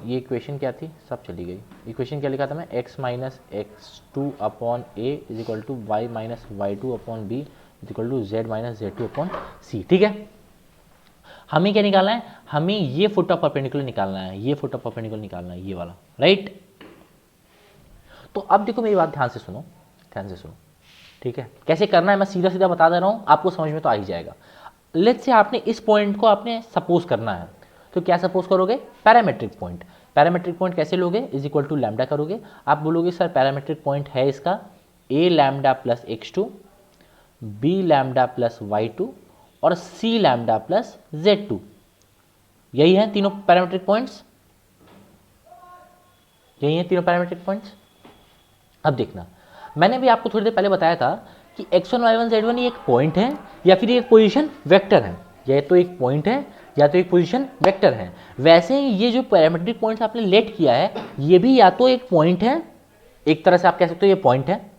ये इक्वेशन क्या थी, सब चली गई। इक्वेशन क्या लिखा था मैं, x minus x two upon a is equal to y minus y two upon b is equal to z minus z two upon c. ठीक है, हमें क्या निकालना है, हमें ये फुट ऑफ परपेंडिकुलर निकालना है, ये फुट ऑफ परपेंडिकुलर निकालना है, ये वाला, राइट। तो अब देखो मेरी बात ध्यान से सुनो, ध्यान से सुनो। ठीक है, कैसे करना है मैं सीधा सीधा बता दे रहा हूं, आपको समझ में तो आ ही जाएगा। लेट्स से आपने इस पॉइंट को आपने सपोज करना है, तो क्या सपोज करोगे, पैरामेट्रिक पॉइंट। पैरामेट्रिक पॉइंट कैसे लोगे, इज इक्वल टू लैम्डा करोगे। आप बोलोगे सर पैरामेट्रिक पॉइंट है इसका a lambda plus x2, b lambda plus y2 और सी लैम्डा प्लस z2। यही है तीनों पैरामेट्रिक पॉइंट्स, यही है तीनों पैरामेट्रिक पॉइंट्स। अब देखना, मैंने भी आपको थोड़ी देर पहले बताया था कि x1 y1 z1 ये एक पॉइंट है या फिर एक पोजीशन वेक्टर है। या तो एक पॉइंट है या तो एक पोजीशन वेक्टर है। वैसे ही ये जो पैरामेट्रिक पॉइंट्स आपने लेट किया है, ये भी या तो एक पॉइंट है, एक तरह से आप कह सकते हो ये पॉइंट है,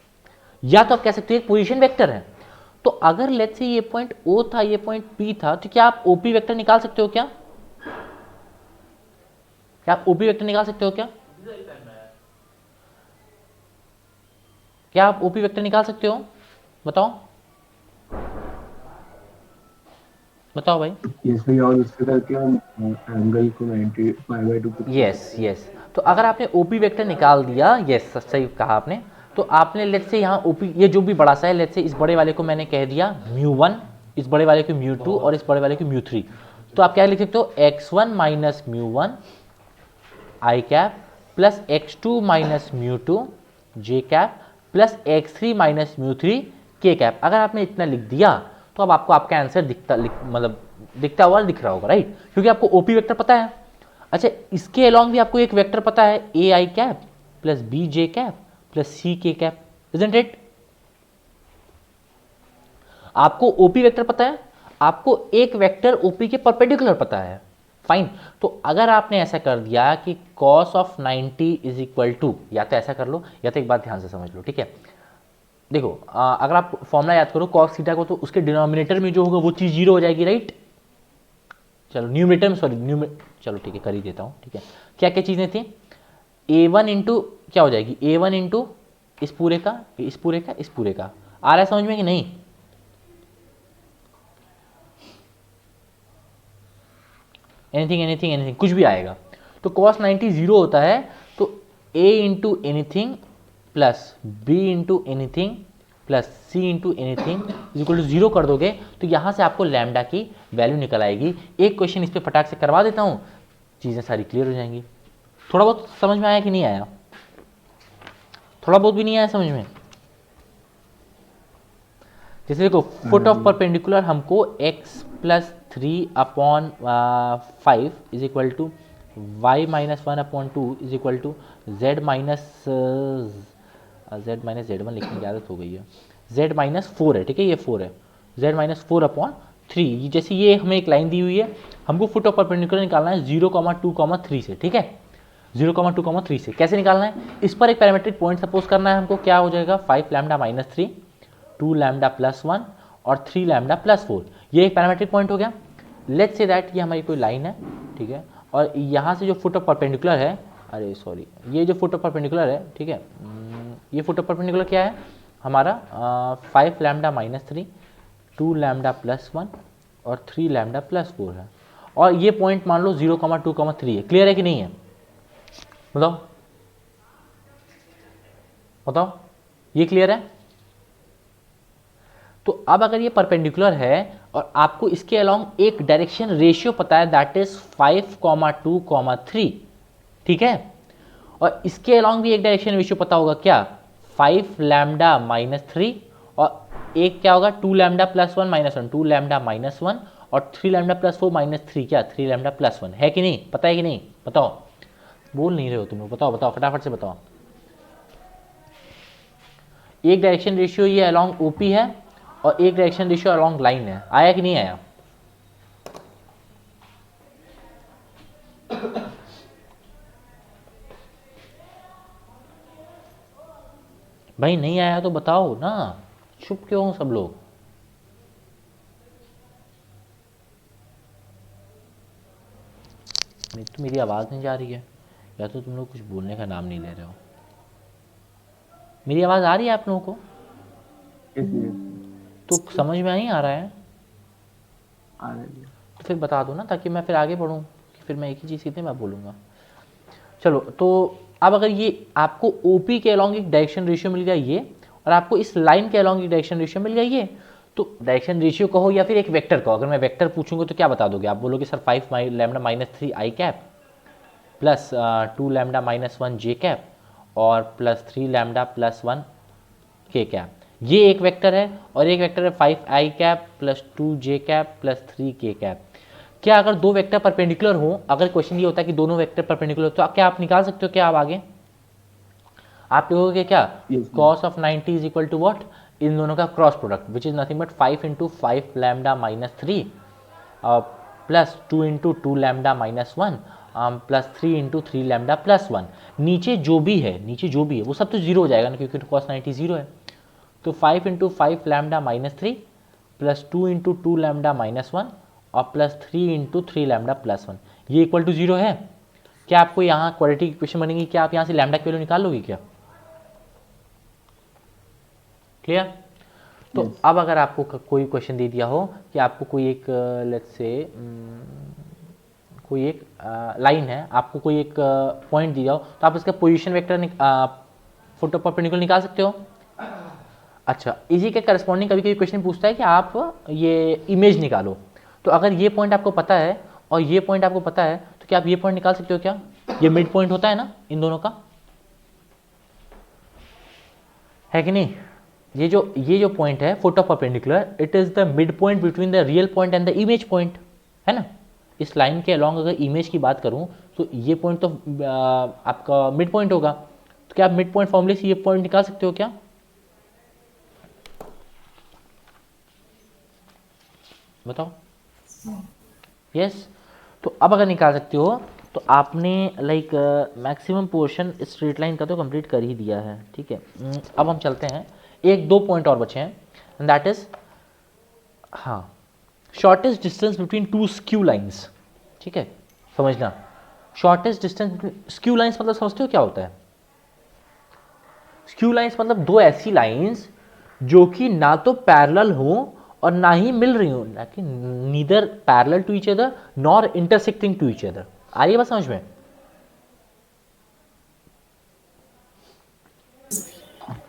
या तो आप कह सकते हो एक पोजीशन वेक्टर है। तो अगर लेट्स से ये पॉइंट O था, ये पॉइंट P था, तो क्या आप OP वेक्टर निकाल सकते हो? क्या आप OP वेक्टर निकाल सकते हो? क्या आप OP वेक्टर निकाल सकते हो? बताओ बताओ भाई। यस भैया, और इससे करके हम एंगल को 90 π/2 यस यस, तो अगर आपने OP वेक्टर निकाल दिया, यस सही कहा आपने, तो आपने लेट्स से यहाँ OP ये जो भी बड़ा सा है, लेट्स से इस बड़े वाले को मैंने कह दिया μ1, इस बड़े वाले को μ2 और इस बड़े वाले को μ3। तो आप क्या लिख सकते हो, x1 माइनस μ1 आई कैप प्लस x2 माइनस μ2 जे कैप प्लस x3 माइनस μ3 के कैप। अगर आपने इतना लिख दिया तो अब आपको आपका आंसर दिखता हुआ दिख रहा होगा, राइट, क्योंकि आपको OP वेक्टर पता है। अच्छा, इसके अलोंग भी आपको एक वेक्टर पता है, a i cap plus b j cap plus c k cap, isn't it. आपको OP वेक्टर पता है, आपको एक वेक्टर OP के परपेंडिकुलर पता है, फाइन। तो अगर आपने ऐसा कर दिया कि cos of 90 is equal to, या तो ऐसा कर लो या तो एक बात ध्यान से समझ लो। ठीक है, देखो अगर आप फॉर्मूला याद करो cos थीटा को, तो उसके डिनोमिनेटर में जो होगा वो चीज 0 हो जाएगी, राइट। चलो न्यूमरेटर में, सॉरी चलो ठीक है कर ही देता हूँ। ठीक है, क्या क्या चीजें थी, a1 इंटू क्या हो जाएगी, a1 इंटू इस पूरे का इस पूरे का इस पूरे का। आ रहा है समझ में कि नहीं? एनीथिंग एनीथिंग एनीथिंग कुछ भी आएगा। तो cos 90 0 होता है, तो a into anything plus b into anything plus c into anything is equal to 0 कर दोगे, तो यहाँ से आपको लैम्डा की वैल्यू निकल आएगी। एक क्वेश्चन इस पर फटाक से करवा देता हूँ, चीज़ें सारी क्लियर हो जाएंगी। थोड़ा बहुत समझ में आया कि नहीं आया? थोड़ा बहुत भी नहीं आया समझ में? जैसे देखो फुट ऑफ परपेंडिकुलर हमको x plus 3 upon 5 is equal to y minus 1 upon 2 is equal to z minus z1 लिखने की आदत हो गई है, z माइनस 4 है। ठीक है, ये 4 है, z माइनस 4 अपॉन 3। जैसे ये हमें एक लाइन दी हुई है, हमको फुट ऑफ परपेंडिकुलर निकालना है 0,2,3 से। ठीक है, 0,2,3 से कैसे निकालना है, इस पर एक पैरामेट्रिक पॉइंट सपोज करना है हमको। क्या हो जाएगा, 5 लैम्डा माइनस 3, 2 लैम्डा प्लस 1 और 3 लैम्डा प्लस 4। ये एक पैरामेट्रिक पॉइंट हो गया। लेट्स से दैट ये हमारी कोई लाइन है, ठीक है, और यहाँ से जो फुट ऑफ परपेंडिकुलर है, अरे सॉरी, ये जो फुट ऑफ परपेंडिकुलर है, ठीक है, ये फुट ऑफ परपेंडिकुलर क्या है हमारा, 5 लैम्डा माइनस 3, 2 लैम्डा प्लस 1 और 3 लैम्डा प्लस 4 है। और ये पॉइंट मान लो 0,2,3 है। क्लियर है कि नहीं है? बताओ बताओ, ये क्लियर है? तो अब अगर ये परपेंडिकुलर है और आपको इसके अलोंग एक डायरेक्शन रेशियो पता है, दैट इज 5,2,3, ठीक है, और इसके अलोंग भी एक डायरेक्शन रेशियो पता होगा, क्या, 5 लैम्डा माइनस 3 और एक क्या होगा 2 lambda plus 1 minus 1, 2 lambda minus 1, और 3 लैम्डा प्लस 4 माइनस 3 क्या 3 लैम्डा प्लस 1 है कि नहीं, पता है कि नहीं, बताओ, बोल नहीं रहे हो तुम लोग, बताओ बताओ फटाफट से बताओ। एक डायरेक्शन रेशियो ये अलोंग ओपी है और एक डायरेक्शन रेशियो अलोंग लाइन है, आया कि नहीं आया? भाई नहीं आया तो बताओ ना, चुप क्यों हो सब लोग? तो मेरी आवाज़ नहीं जा रही है, या तो तुम लोग कुछ बोलने का नाम नहीं ले रहे हो। मेरी आवाज़ आ रही है आप लोगों को? इसलिए तो समझ में नहीं आ रहा है आ रही है। तो फिर बता दो ना, ताकि मैं फिर आगे बढ़ूँ, कि फिर मैं एक ही चीज़ सीधे मैं बोलूँगा। चलो तो अब अगर ये आपको ओपी के अलॉन्ग एक डायरेक्शन रेशियो मिल गया ये, और आपको इस लाइन के अलॉन्ग एक डायरेक्शन रेशियो मिल गया ये, तो डायरेक्शन रेशियो कहो या फिर एक वेक्टर कहो, अगर मैं वेक्टर पूछूंगा तो क्या बता दोगे आप? बोलोगे सर 5 लैम्डा माइनस 3 आई कैप प्लस 2 लैम्डा माइनस 1 जे कैप और प्लस 3 लैम्डा प्लस 1 के कैप। ये एक वेक्टर है, और एक वेक्टर है 5 आई कैप प्लस 2 जे कैप प्लस 3 के कैप। क्या अगर दो वेक्टर परपेंडिकुलर हो, अगर क्वेश्चन ये होता है कि दोनों वेक्टर परपेंडिकुलर, तो क्या आप निकाल सकते हो क्या? आप आगे आप लोगोगे क्या Yes, sir. cos of 90 is equal to what, इन दोनों का cross product, which is nothing but 5 into 5 lambda minus 3 plus 2 into 2 lambda minus 1 plus 3 into 3 lambda plus 1। नीचे जो भी है, नीचे जो भी है वो सब तो जीरो हो जाएगा ना, क्योंकि cos 90 जीरो है। तो 5 into 5 lambda minus 3 plus 2 into 2 lambda minus 1 और प्लस 3 इंटू 3 लैम्डा प्लस 1, ये इक्वल टू जीरो है। क्या आपको यहाँ क्वाड्रेटिक इक्वेशन बनेगी, क्या आप यहाँ से लैम्डा की वैल्यू निकाल लोगे क्या? क्लियर? तो Yes. अब अगर आपको कोई क्वेश्चन दे दिया हो कि आपको कोई एक लेट्स से कोई एक लाइन है, आपको कोई एक पॉइंट दिया हो, तो आप इसका पोजीशन वेक्टर फोटो परपेंडिकुलर निकाल सकते हो। अच्छा, इसी के करस्पॉन्डिंग कभी कभी क्वेश्चन पूछता है कि आप ये इमेज निकालो, तो अगर ये पॉइंट आपको पता है और ये पॉइंट आपको पता है, तो क्या आप ये पॉइंट निकाल सकते हो क्या? ये मिड पॉइंट होता है ना इन दोनों का, है कि नहीं? ये जो पॉइंट है photo perpendicular, it is the mid point between the real point and the image point, है ना? इस लाइन के अलॉन्ग अगर इमेज की बात करूं तो ये पॉइंट तो आपका मिड पॉइंट होगा। तो क्या आप मिड पॉइंट फॉर्मूले से ये पॉइंट निकाल सकते हो क्या? बताओ। यस। तो अब अगर निकाल सकते हो तो आपने like maximum portion straight line का तो कंप्लीट कर ही दिया है, ठीक है। अब हम चलते हैं, एक दो पॉइंट और बचे हैं, एंड दैट इज हाँ shortest distance between two skew lines, ठीक है, समझना। Shortest distance between skew lines मतलब समझते हो क्या होता है? स्क्यू लाइंस मतलब दो ऐसी लाइंस जो कि ना तो पैरेलल हो और ना ही मिल रही हो, लेकिन neither parallel to each other nor intersecting to each other. आ रही है बात समझ में?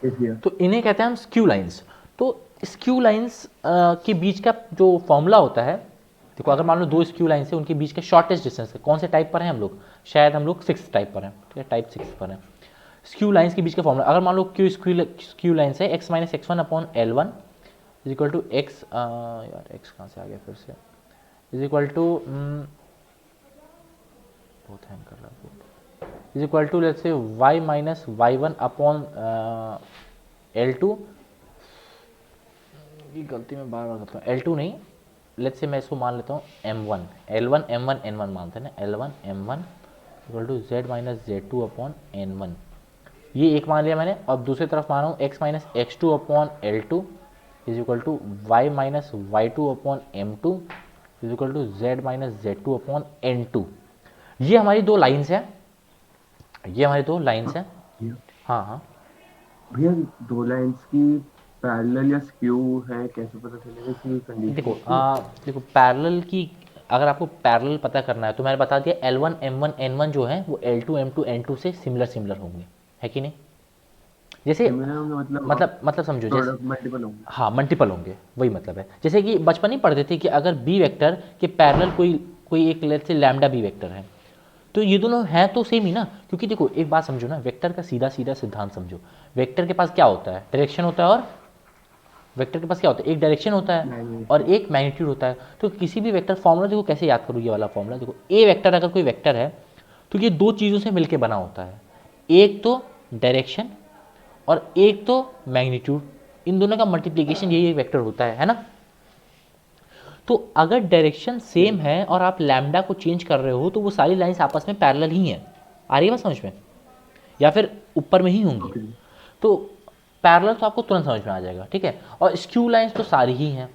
इसलिए तो इन्हें कहते हैं हम स्क्यू लाइंस। तो स्क्यू लाइंस के बीच का जो फॉर्मूला होता है, देखो अगर मान लो दो स्क्यू लाइंस है, उनके बीच का शॉर्टेस्ट डिस्टेंस है, कौन से टाइप पर हैं हम लोग? शायद हम लोग 6 टाइप पर हैं, ठीक है, टाइप 6 पर हैं। स्क्यू लाइंस के बीच का फॉर्मूला, अगर मान लो क्यू स्क्यू लाइंस है x minus x one upon l one is equal to x, यार एक्स कहाँ से आ गया फिर से, इज इक्वल टू बहुत हैंग कर रहा है, is equal to let's say y minus y one upon l two, ये गलती में बार बार करता हूँ, एल टू नहीं, लेट्स से मैं इसको मान लेता हूँ m one, l one m one n one मानते हैं ना, l one m one equal to z minus z two upon n one, ये एक मान लिया मैंने। और दूसरी तरफ मान रहा हूँ x minus x two upon l two is equal to y minus y two upon m two is equal to z minus z two upon n two. ये हमारी दो लाइन्स हैं, ये हमारी दो लाइन्स हैं। हाँ हाँ भैया दो लाइंस की पैरेलल या स्क्यू है, कैसे पता चलेगा इसकी कंडीशन? देखो पैरेलल की, अगर आपको पैरेलल पता करना है तो मैंने बता दिया L1 M1 N1 जो है वो L2 M2 N2 से सिमिलर होंगे, है कि नहीं? जैसे मतलब समझो, जैसे मल्टीपल होंगे। हाँ मल्टीपल होंगे, वही मतलब है। जैसे कि बचपन ही पढ़ते थे कि अगर बी वेक्टर के पैरेलल कोई एक let's say lambda B vector है, तो ये दोनों हैं तो सेम ही ना, क्योंकि देखो एक बात समझो ना, वेक्टर का सीधा सीधा सिद्धांत समझो। वेक्टर के पास क्या होता है? डायरेक्शन होता है और वेक्टर के पास क्या होता है, एक डायरेक्शन होता है Magnitude. और एक मैग्नीट्यूड होता है। तो किसी भी वेक्टर फॉर्मूला देखो कैसे याद करो, ये वाला फॉर्मूला देखो, ए वेक्टर अगर कोई वेक्टर है तो ये दो चीज़ों से मिलके बना होता है, एक तो डायरेक्शन और एक तो मैग्नीट्यूड, इन दोनों का मल्टीप्लिकेशन यही एक वेक्टर होता है ना। तो अगर डायरेक्शन सेम है और आप लैम्डा को चेंज कर रहे हो तो वो सारी लाइंस आपस में पैरेलल ही हैं, आ रही है बात समझ में, या फिर ऊपर में ही होंगी। Okay. तो पैरेलल तो आपको तुरंत समझ में आ जाएगा, ठीक है। और स्क्यू लाइंस तो सारी ही हैं,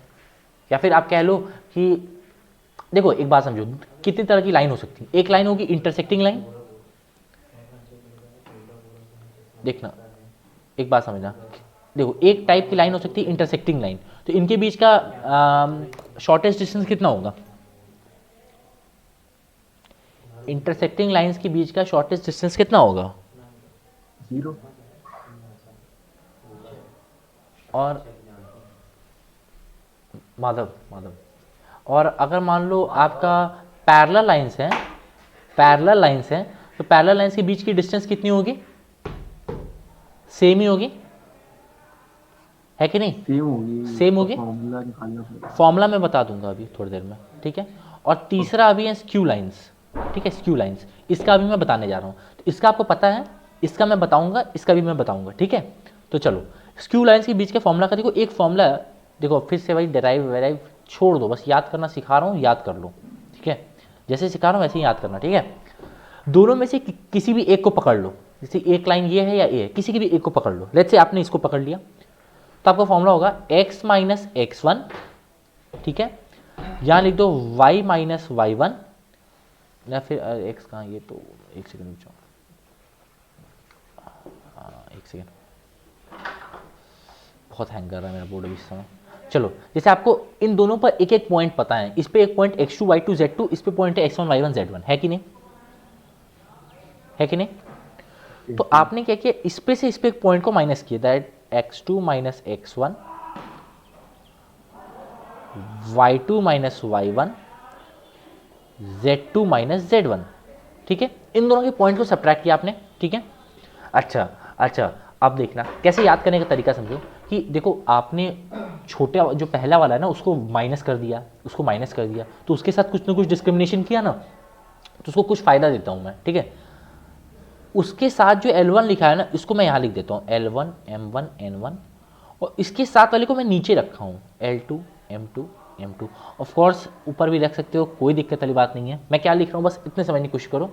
या फिर आप कह लो कि देखो एक बात समझो, कितनी तरह की लाइन हो सकती है। एक लाइन होगी इंटरसेक्टिंग लाइन, देखना एक बात समझना, देखो एक टाइप की लाइन हो सकती है इंटरसेक्टिंग लाइन, तो इनके बीच का शॉर्टेस्ट डिस्टेंस कितना होगा, इंटरसेक्टिंग लाइंस के बीच का शॉर्टेस्ट डिस्टेंस कितना होगा। 0. और माधव और अगर मान लो आपका पैरेलल लाइंस हैं, तो पैरेलल लाइंस के बीच की डिस्टेंस कितनी होगी, सेम ही होगी, है कि नहीं, सेम होगी। फॉर्मूला निकालना पड़ेगा. फॉर्मूला मैं बता दूंगा अभी थोड़ी देर में, ठीक है। और तीसरा अभी है स्क्यू लाइंस, ठीक है, स्क्यू लाइंस, इसका अभी मैं बताने जा रहा हूँ। तो इसका आपको पता है, इसका मैं बताऊंगा, इसका भी मैं बताऊंगा, ठीक है। तो चलो स्क्यू लाइंस के बीच के फॉर्मूला का देखो, एक फॉर्मूला है, देखो फिर से भाई डेराइव वेराइव छोड़ दो, बस याद करना सिखा रहा हूँ, याद कर लो, ठीक है, जैसे सिखा रहा हूँ वैसे ही याद करना, ठीक है। दोनों में से किसी भी एक को पकड़ लो, जैसे एक लाइन ये है या ये है, किसी की भी एक को पकड़ लो। लेट्स से आपने इसको पकड़ लिया, तो आपका फॉर्मूला होगा x माइनस x1, ठीक है, यहाँ लिख दो y माइनस y1, या फिर x कहाँ, ये तो एक सेकंड रुक जाओ, एक सेकंड, बहुत हैंग कर रहा है मेरा बोर्ड अभी इस समय। चलो जैसे आपको इन दोनों पर एक एक पॉइंट पता है, इस पे एक पॉइंट x2 y2 z2, इस पे पॉइंट है x1 y1 z1, है कि नहीं, है कि नहीं। तो आपने क्या किया, इस पे से इस पे एक पॉइंट को माइनस किया, that x2 minus x1 y2 minus y1 z2 minus z1, ठीक है। इन दोनों के पॉइंट को सब्ट्रैक्ट किया आपने, ठीक है। अच्छा अब देखना कैसे याद करने का तरीका समझो, कि देखो आपने छोटा जो पहला वाला है ना उसको माइनस कर दिया, तो उसके साथ कुछ ना कुछ डिस्क्रिमिनेशन किया ना, तो उसको कुछ फायदा देता हूं मैं, ठीक है। उसके साथ जो L1 लिखा है ना, इसको मैं यहाँ लिख देता हूँ L1 M1 N1, और इसके साथ वाले को मैं नीचे रखा हूँ L2 M2 M2। Of course ऊपर भी रख सकते हो, कोई दिक्कत वाली बात नहीं है। मैं क्या लिख रहा हूँ बस इतने समझने की कोशिश करो,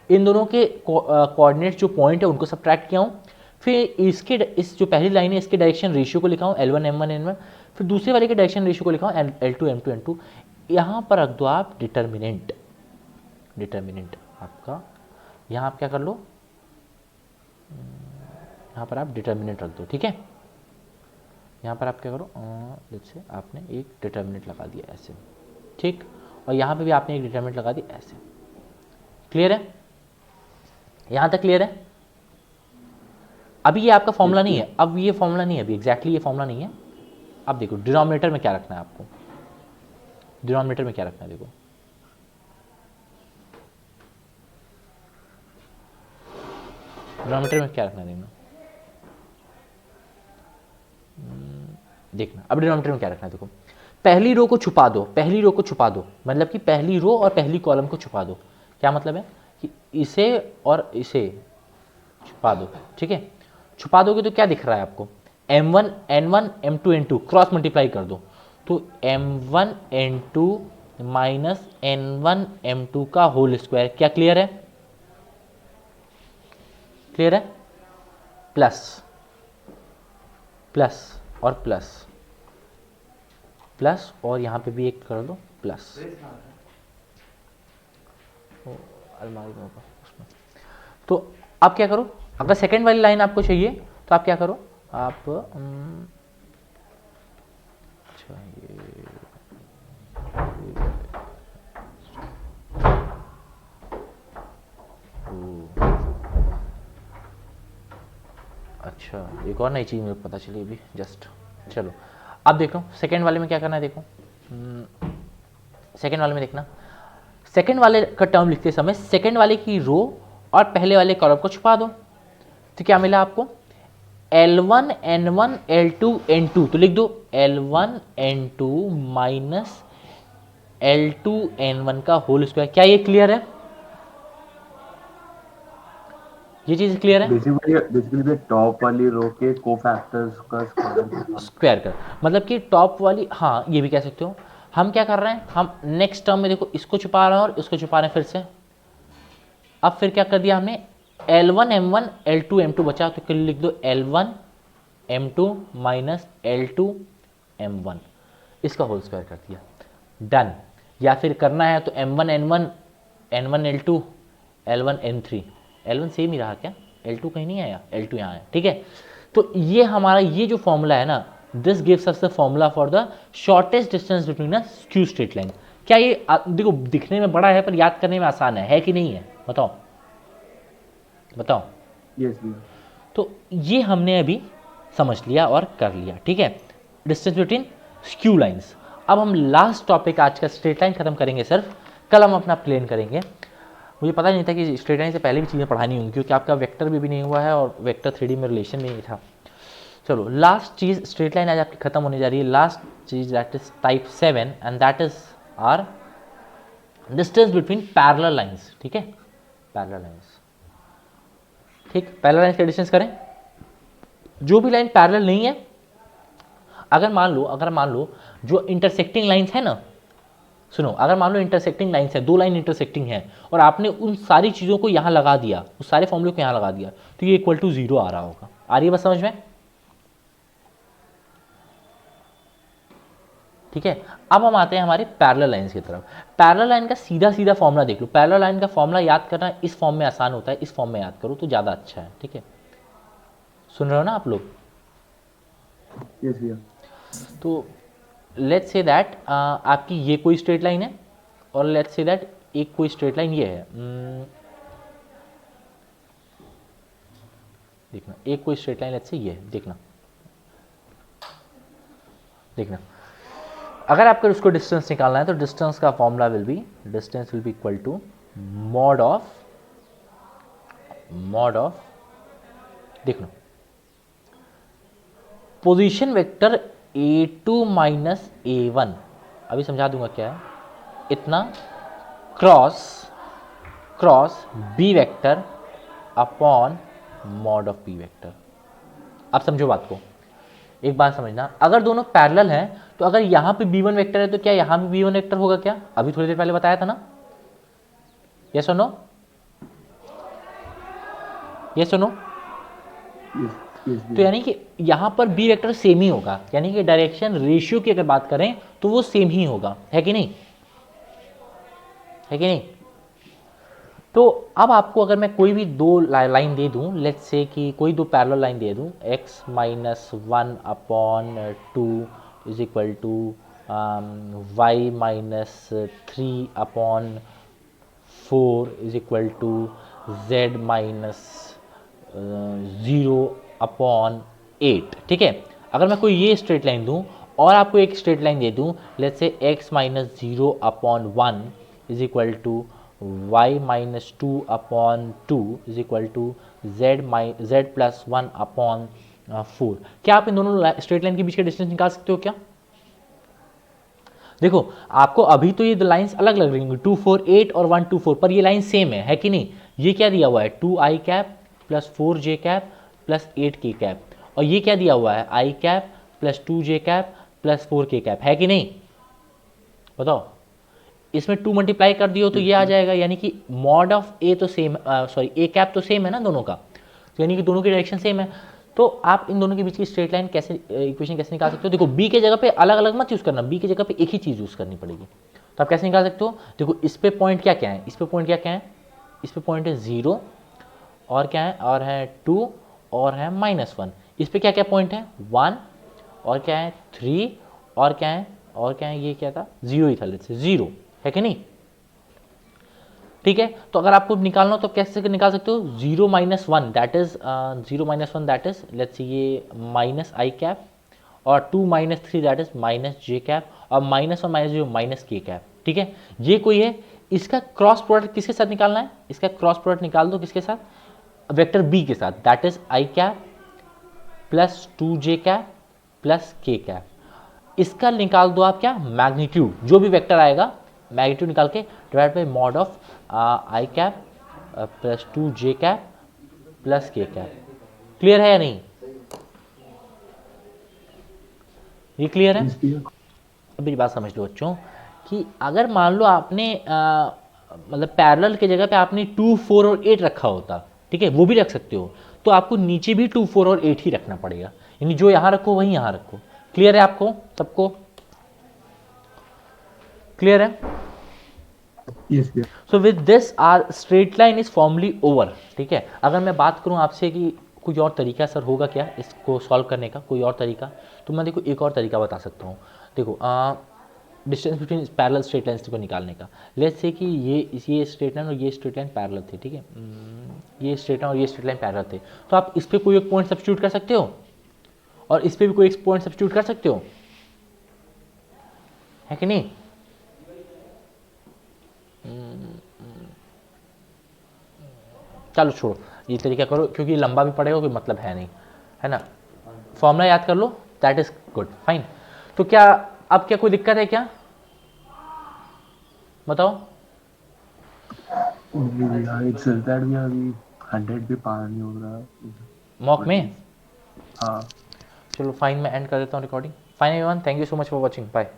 इन दोनों के कोऑर्डिनेट जो पॉइंट है उनको सब्ट्रैक्ट किया हूँ, फिर इसके इस जो पहली लाइन है इसके डायरेक्शन रेशियो को लिखा हूँ L1 M1 N1, फिर दूसरे वाले के डायरेक्शन रेशियो को लिखा हूँ L2 M2 N2। यहाँ पर रख दो आप डिटर्मिनेंट आपका, यहाँ आप क्या कर लो, यहाँ पर आप डिटर्मिनेंट रख दो, ठीक है। यहाँ पर आप क्या करो, जैसे आपने एक डिटर्मिनेंट लगा दिया ऐसे, ठीक, और यहाँ पे भी आपने एक डिटर्मिनेंट लगा दिया ऐसे। क्लियर है, यहाँ तक क्लियर है। अभी ये आपका फॉर्मूला नहीं है, अब ये फॉर्मूला नहीं है, अभी एग्जैक्टली ये फॉर्मूला नहीं है। अब देखो डिनोमिनेटर में क्या रखना है आपको, डिनोमिनेटर में क्या रखना है, देखो डिनोमिनेटर में क्या रखना है, देखना अब डिनोमिनेटर में क्या रखना है। देखो पहली रो को छुपा दो, मतलब कि पहली रो और पहली कॉलम को छुपा दो। क्या मतलब है कि इसे और इसे छुपा दो, ठीक है। छुपा दोगे तो क्या दिख रहा है आपको, M1 N1 M2 N2 cross multiply कर दो, तो M1 N2 minus N1 M2 का होल स्क्वायर। क्या क्लियर है, क्लियर है, प्लस और प्लस और यहाँ पे भी एक कर दो प्लस, अलमारी में होगा उसमें। तो आप क्या करो, अगर सेकंड वाली लाइन आपको चाहिए तो आप क्या करो, आप अच्छा अच्छा एक और नई चीज़ मुझे पता चली अभी जस्ट। चलो अब देखो सेकंड वाले में क्या करना है, देखो सेकंड वाले में देखना, सेकंड वाले का टर्म लिखते समय सेकंड वाले की रो और पहले वाले कॉलम को छुपा दो। तो क्या मिला आपको, L1 N1 L2 N2, तो लिख दो L1 N2 minus L2 N1 का होल स्क्वायर। क्या ये क्लियर है? ये चीज क्लियर है? बेसिकली टॉप वाली रो के कोफैक्टर्स का स्क्वायर। स्क्वायर कर मतलब कि टॉप वाली, हाँ ये भी कह सकते हो। हम क्या कर रहे हैं, हम नेक्स्ट टर्म में देखो इसको छुपा रहे हैं और इसको छुपा रहे हैं फिर से। अब फिर क्या कर दिया हमने, L1 M1 L2 M2 बचा, तो लिख दो L1 M2 minus L2 M1, इसका होल स्क्वायर कर दिया, डन। या फिर करना है तो M1 N1 N1 L2 L1 N3, L1 same ही रहा क्या, L2 कहीं नहीं आया, L2 यहाँ आया, ठीक है। तो ये हमारा ये जो फॉर्मूला है ना, this gives us the formula for the shortest distance between a skew straight line. क्या ये देखो दिखने में बड़ा है पर याद करने में आसान है कि नहीं है, बताओ बताओ। यस। तो ये हमने अभी समझ लिया और कर लिया, ठीक है, डिस्टेंस बिटवीन स्क्यू लाइंस। अब हम लास्ट टॉपिक आज का स्ट्रेट लाइन खत्म करेंगे सिर्फ, कल हम अपना प्लेन करेंगे। मुझे पता नहीं था कि स्ट्रेट लाइन से पहले भी चीज़ें पढ़ानी होंगी, क्योंकि आपका वेक्टर भी नहीं हुआ है और वेक्टर 3D में रिलेशन भी नहीं था। चलो लास्ट चीज़ स्ट्रेट लाइन आज आपकी खत्म होने जा रही है, लास्ट चीज़ that is type 7 and that is our distance between parallel lines, ठीक है, पैरेलल लाइंस। ठीक, पैरेलल लाइंस का डिस्टेंस करें, जो भी लाइन पैरेलल नहीं है, अगर मान लो जो इंटरसेक्टिंग लाइंस है ना, सुनो, अगर मान लो इंटरसेक्टिंग लाइंस है, दो लाइन इंटरसेक्टिंग है और आपने उन सारी चीज़ों को यहाँ लगा दिया, उस सारे फॉर्मूले को यहाँ लगा दिया, तो ये इक्वल टू 0 आ रहा होगा। आ रही है बस समझ में? ठीक है, अब हम आते हैं हमारे पैरेलल लाइंस की तरफ। पैरेलल लाइन का सीधा सीधा फॉर्मूला देख लो। पैरेलल लाइन का फॉर्मूला याद करना इस फॉर्म में आसान होता है, इस फॉर्म में याद करो तो ज़्यादा अच्छा है, ठीक है। सुन रहे हो ना आप लोग? यस भैया। तो लेट्स से दैट आपकी ये कोई स्ट्रेट लाइन है और लेट्स से दैट एक कोई स्ट्रेट लाइन ये है, देखना, एक कोई स्ट्रेट लाइन लेट्स से ये है, देखना अगर आपको उसको डिस्टेंस निकालना है तो डिस्टेंस का formula will be equal to mod of देखना position vector A2 minus A1, अभी समझा दूंगा क्या है, इतना cross B vector upon mod of B vector. अब समझो बात को, एक बात समझना, अगर दोनों पैरेलल हैं तो अगर यहाँ पे B1 वेक्टर है तो क्या यहाँ भी B1 वेक्टर होगा क्या? अभी थोड़ी देर पहले बताया था ना, यस और नो? यस और नो? तो यानी कि यहाँ पर B वेक्टर सेम ही होगा, यानी कि डायरेक्शन रेशियो की अगर बात करें तो वो सेम ही होगा, है कि नहीं? है कि नहीं? तो अब आपको अगर मैं कोई भी दो लाइन दे दूं, लेट्स से कि कोई दो पैरेलल लाइन दे दूं, x minus 1 upon 2 is equal to y minus 3 upon 4 is equal to z minus 0 upon 8, ठीक है। अगर मैं कोई ये स्ट्रेट लाइन दूं और आपको एक स्ट्रेट लाइन दे दूं, let's say x minus 0 upon 1 is equal to y minus 2 upon 2 is equal to z plus 1 upon 4, क्या आप इन दोनों स्ट्रेट लाइन के बीच का डिस्टेंस निकाल सकते हो क्या? देखो आपको अभी तो ये लाइंस अलग लग रही होंगी, 2 4 8 और 1 2 4, पर ये लाइन सेम है कि नहीं? ये क्या दिया हुआ है, 2i cap plus 4j cap plus 8k cap, और ये क्या दिया हुआ है, i cap plus 2j cap plus 4k cap, है कि नहीं? बताओ, इसमें 2 मल्टीप्लाई कर दियो तो ये आ जाएगा, यानी कि मॉड ऑफ ए तो सेम, सॉरी ए कैप तो सेम है ना दोनों का, तो यानी कि दोनों की डायरेक्शन सेम है। तो आप इन दोनों के बीच की स्ट्रेट लाइन कैसे इक्वेशन कैसे निकाल सकते हो? देखो बी के जगह पे अलग अलग मत यूज़ करना, बी की जगह पे एक ही चीज़ यूज़ करनी पड़ेगी। तो आप कैसे निकाल सकते हो? देखो इस पे पॉइंट क्या क्या है, इस पे पॉइंट क्या क्या है, इस पे पॉइंट है 0 और क्या है, और है 2 और है -1। इस पे क्या क्या पॉइंट है, 1 और क्या है 3 और क्या है, और क्या है, ये क्या था 0 ही था, लेट्स से 0, है कि नहीं? ठीक है, तो अगर आपको निकालना हो तो कैसे निकाल सकते हो, 0 minus 1 that is 0 minus 1 that is let's ये माइनस आई कैप, और 2 minus 3 that is minus j cap, और माइनस 1 माइनस 0 माइनस के कैप, ठीक है। ये कोई है, इसका क्रॉस प्रोडक्ट किसके साथ निकालना है, इसका क्रॉस प्रोडक्ट निकाल दो किसके साथ, वेक्टर बी के साथ, that is I cap plus 2j cap plus k cap, इसका निकाल दो आप क्या, मैग्नीट्यूड, जो भी वेक्टर आएगा मैग्नीट्यूड निकाल के divide by mod of i cap plus 2j cap plus k cap. Clear है या नहीं? ये क्लियर है? Yes, भैया। अब मेरी बात समझ लो बच्चों कि अगर मान लो आपने मतलब पैरेलल की जगह पे आपने 2, 4 और 8 रखा होता, ठीक है, वो भी रख सकते हो, तो आपको नीचे भी 2, 4 और 8 ही रखना पड़ेगा, यानी जो यहाँ रखो वही यहाँ रखो। क्लियर है आपको सबको? क्लियर है? Yes, भैया। So with this our straight line is formally over. ठीक है, अगर मैं बात करूँ आपसे कि कोई और तरीका सर होगा क्या इसको सॉल्व करने का, कोई और तरीका, तो मैं देखो एक और तरीका बता सकता हूँ। देखो distance between parallel straight lines को निकालने का, लेट्स से कि ये स्ट्रेट लाइन और ये स्ट्रेट लाइन पैरेलल थे, ठीक है, ये स्ट्रेट लाइन और ये स्ट्रेट लाइन पैरेलल थे, तो आप इस पर कोई एक पॉइंट सब्स्टिट्यूट कर सकते हो और इस पर भी कोई एक पॉइंट सब्स्टिट्यूट कर सकते हो, है कि नहीं? चलो छोड़ो, ये तरीका करो क्योंकि लंबा भी पड़ेगा, कोई मतलब है नहीं, है ना। फॉर्मूला याद कर लो, दैट इज गुड, फाइन। तो क्या अब क्या कोई दिक्कत है क्या, बताओ? भैया इट सेज दैट भैया अभी 100 भी पार नहीं हो रहा। मॉक में? हाँ। चलो फाइन, मैं एंड कर देता हूँ recording. Fine everyone, thank you so much for watching, bye.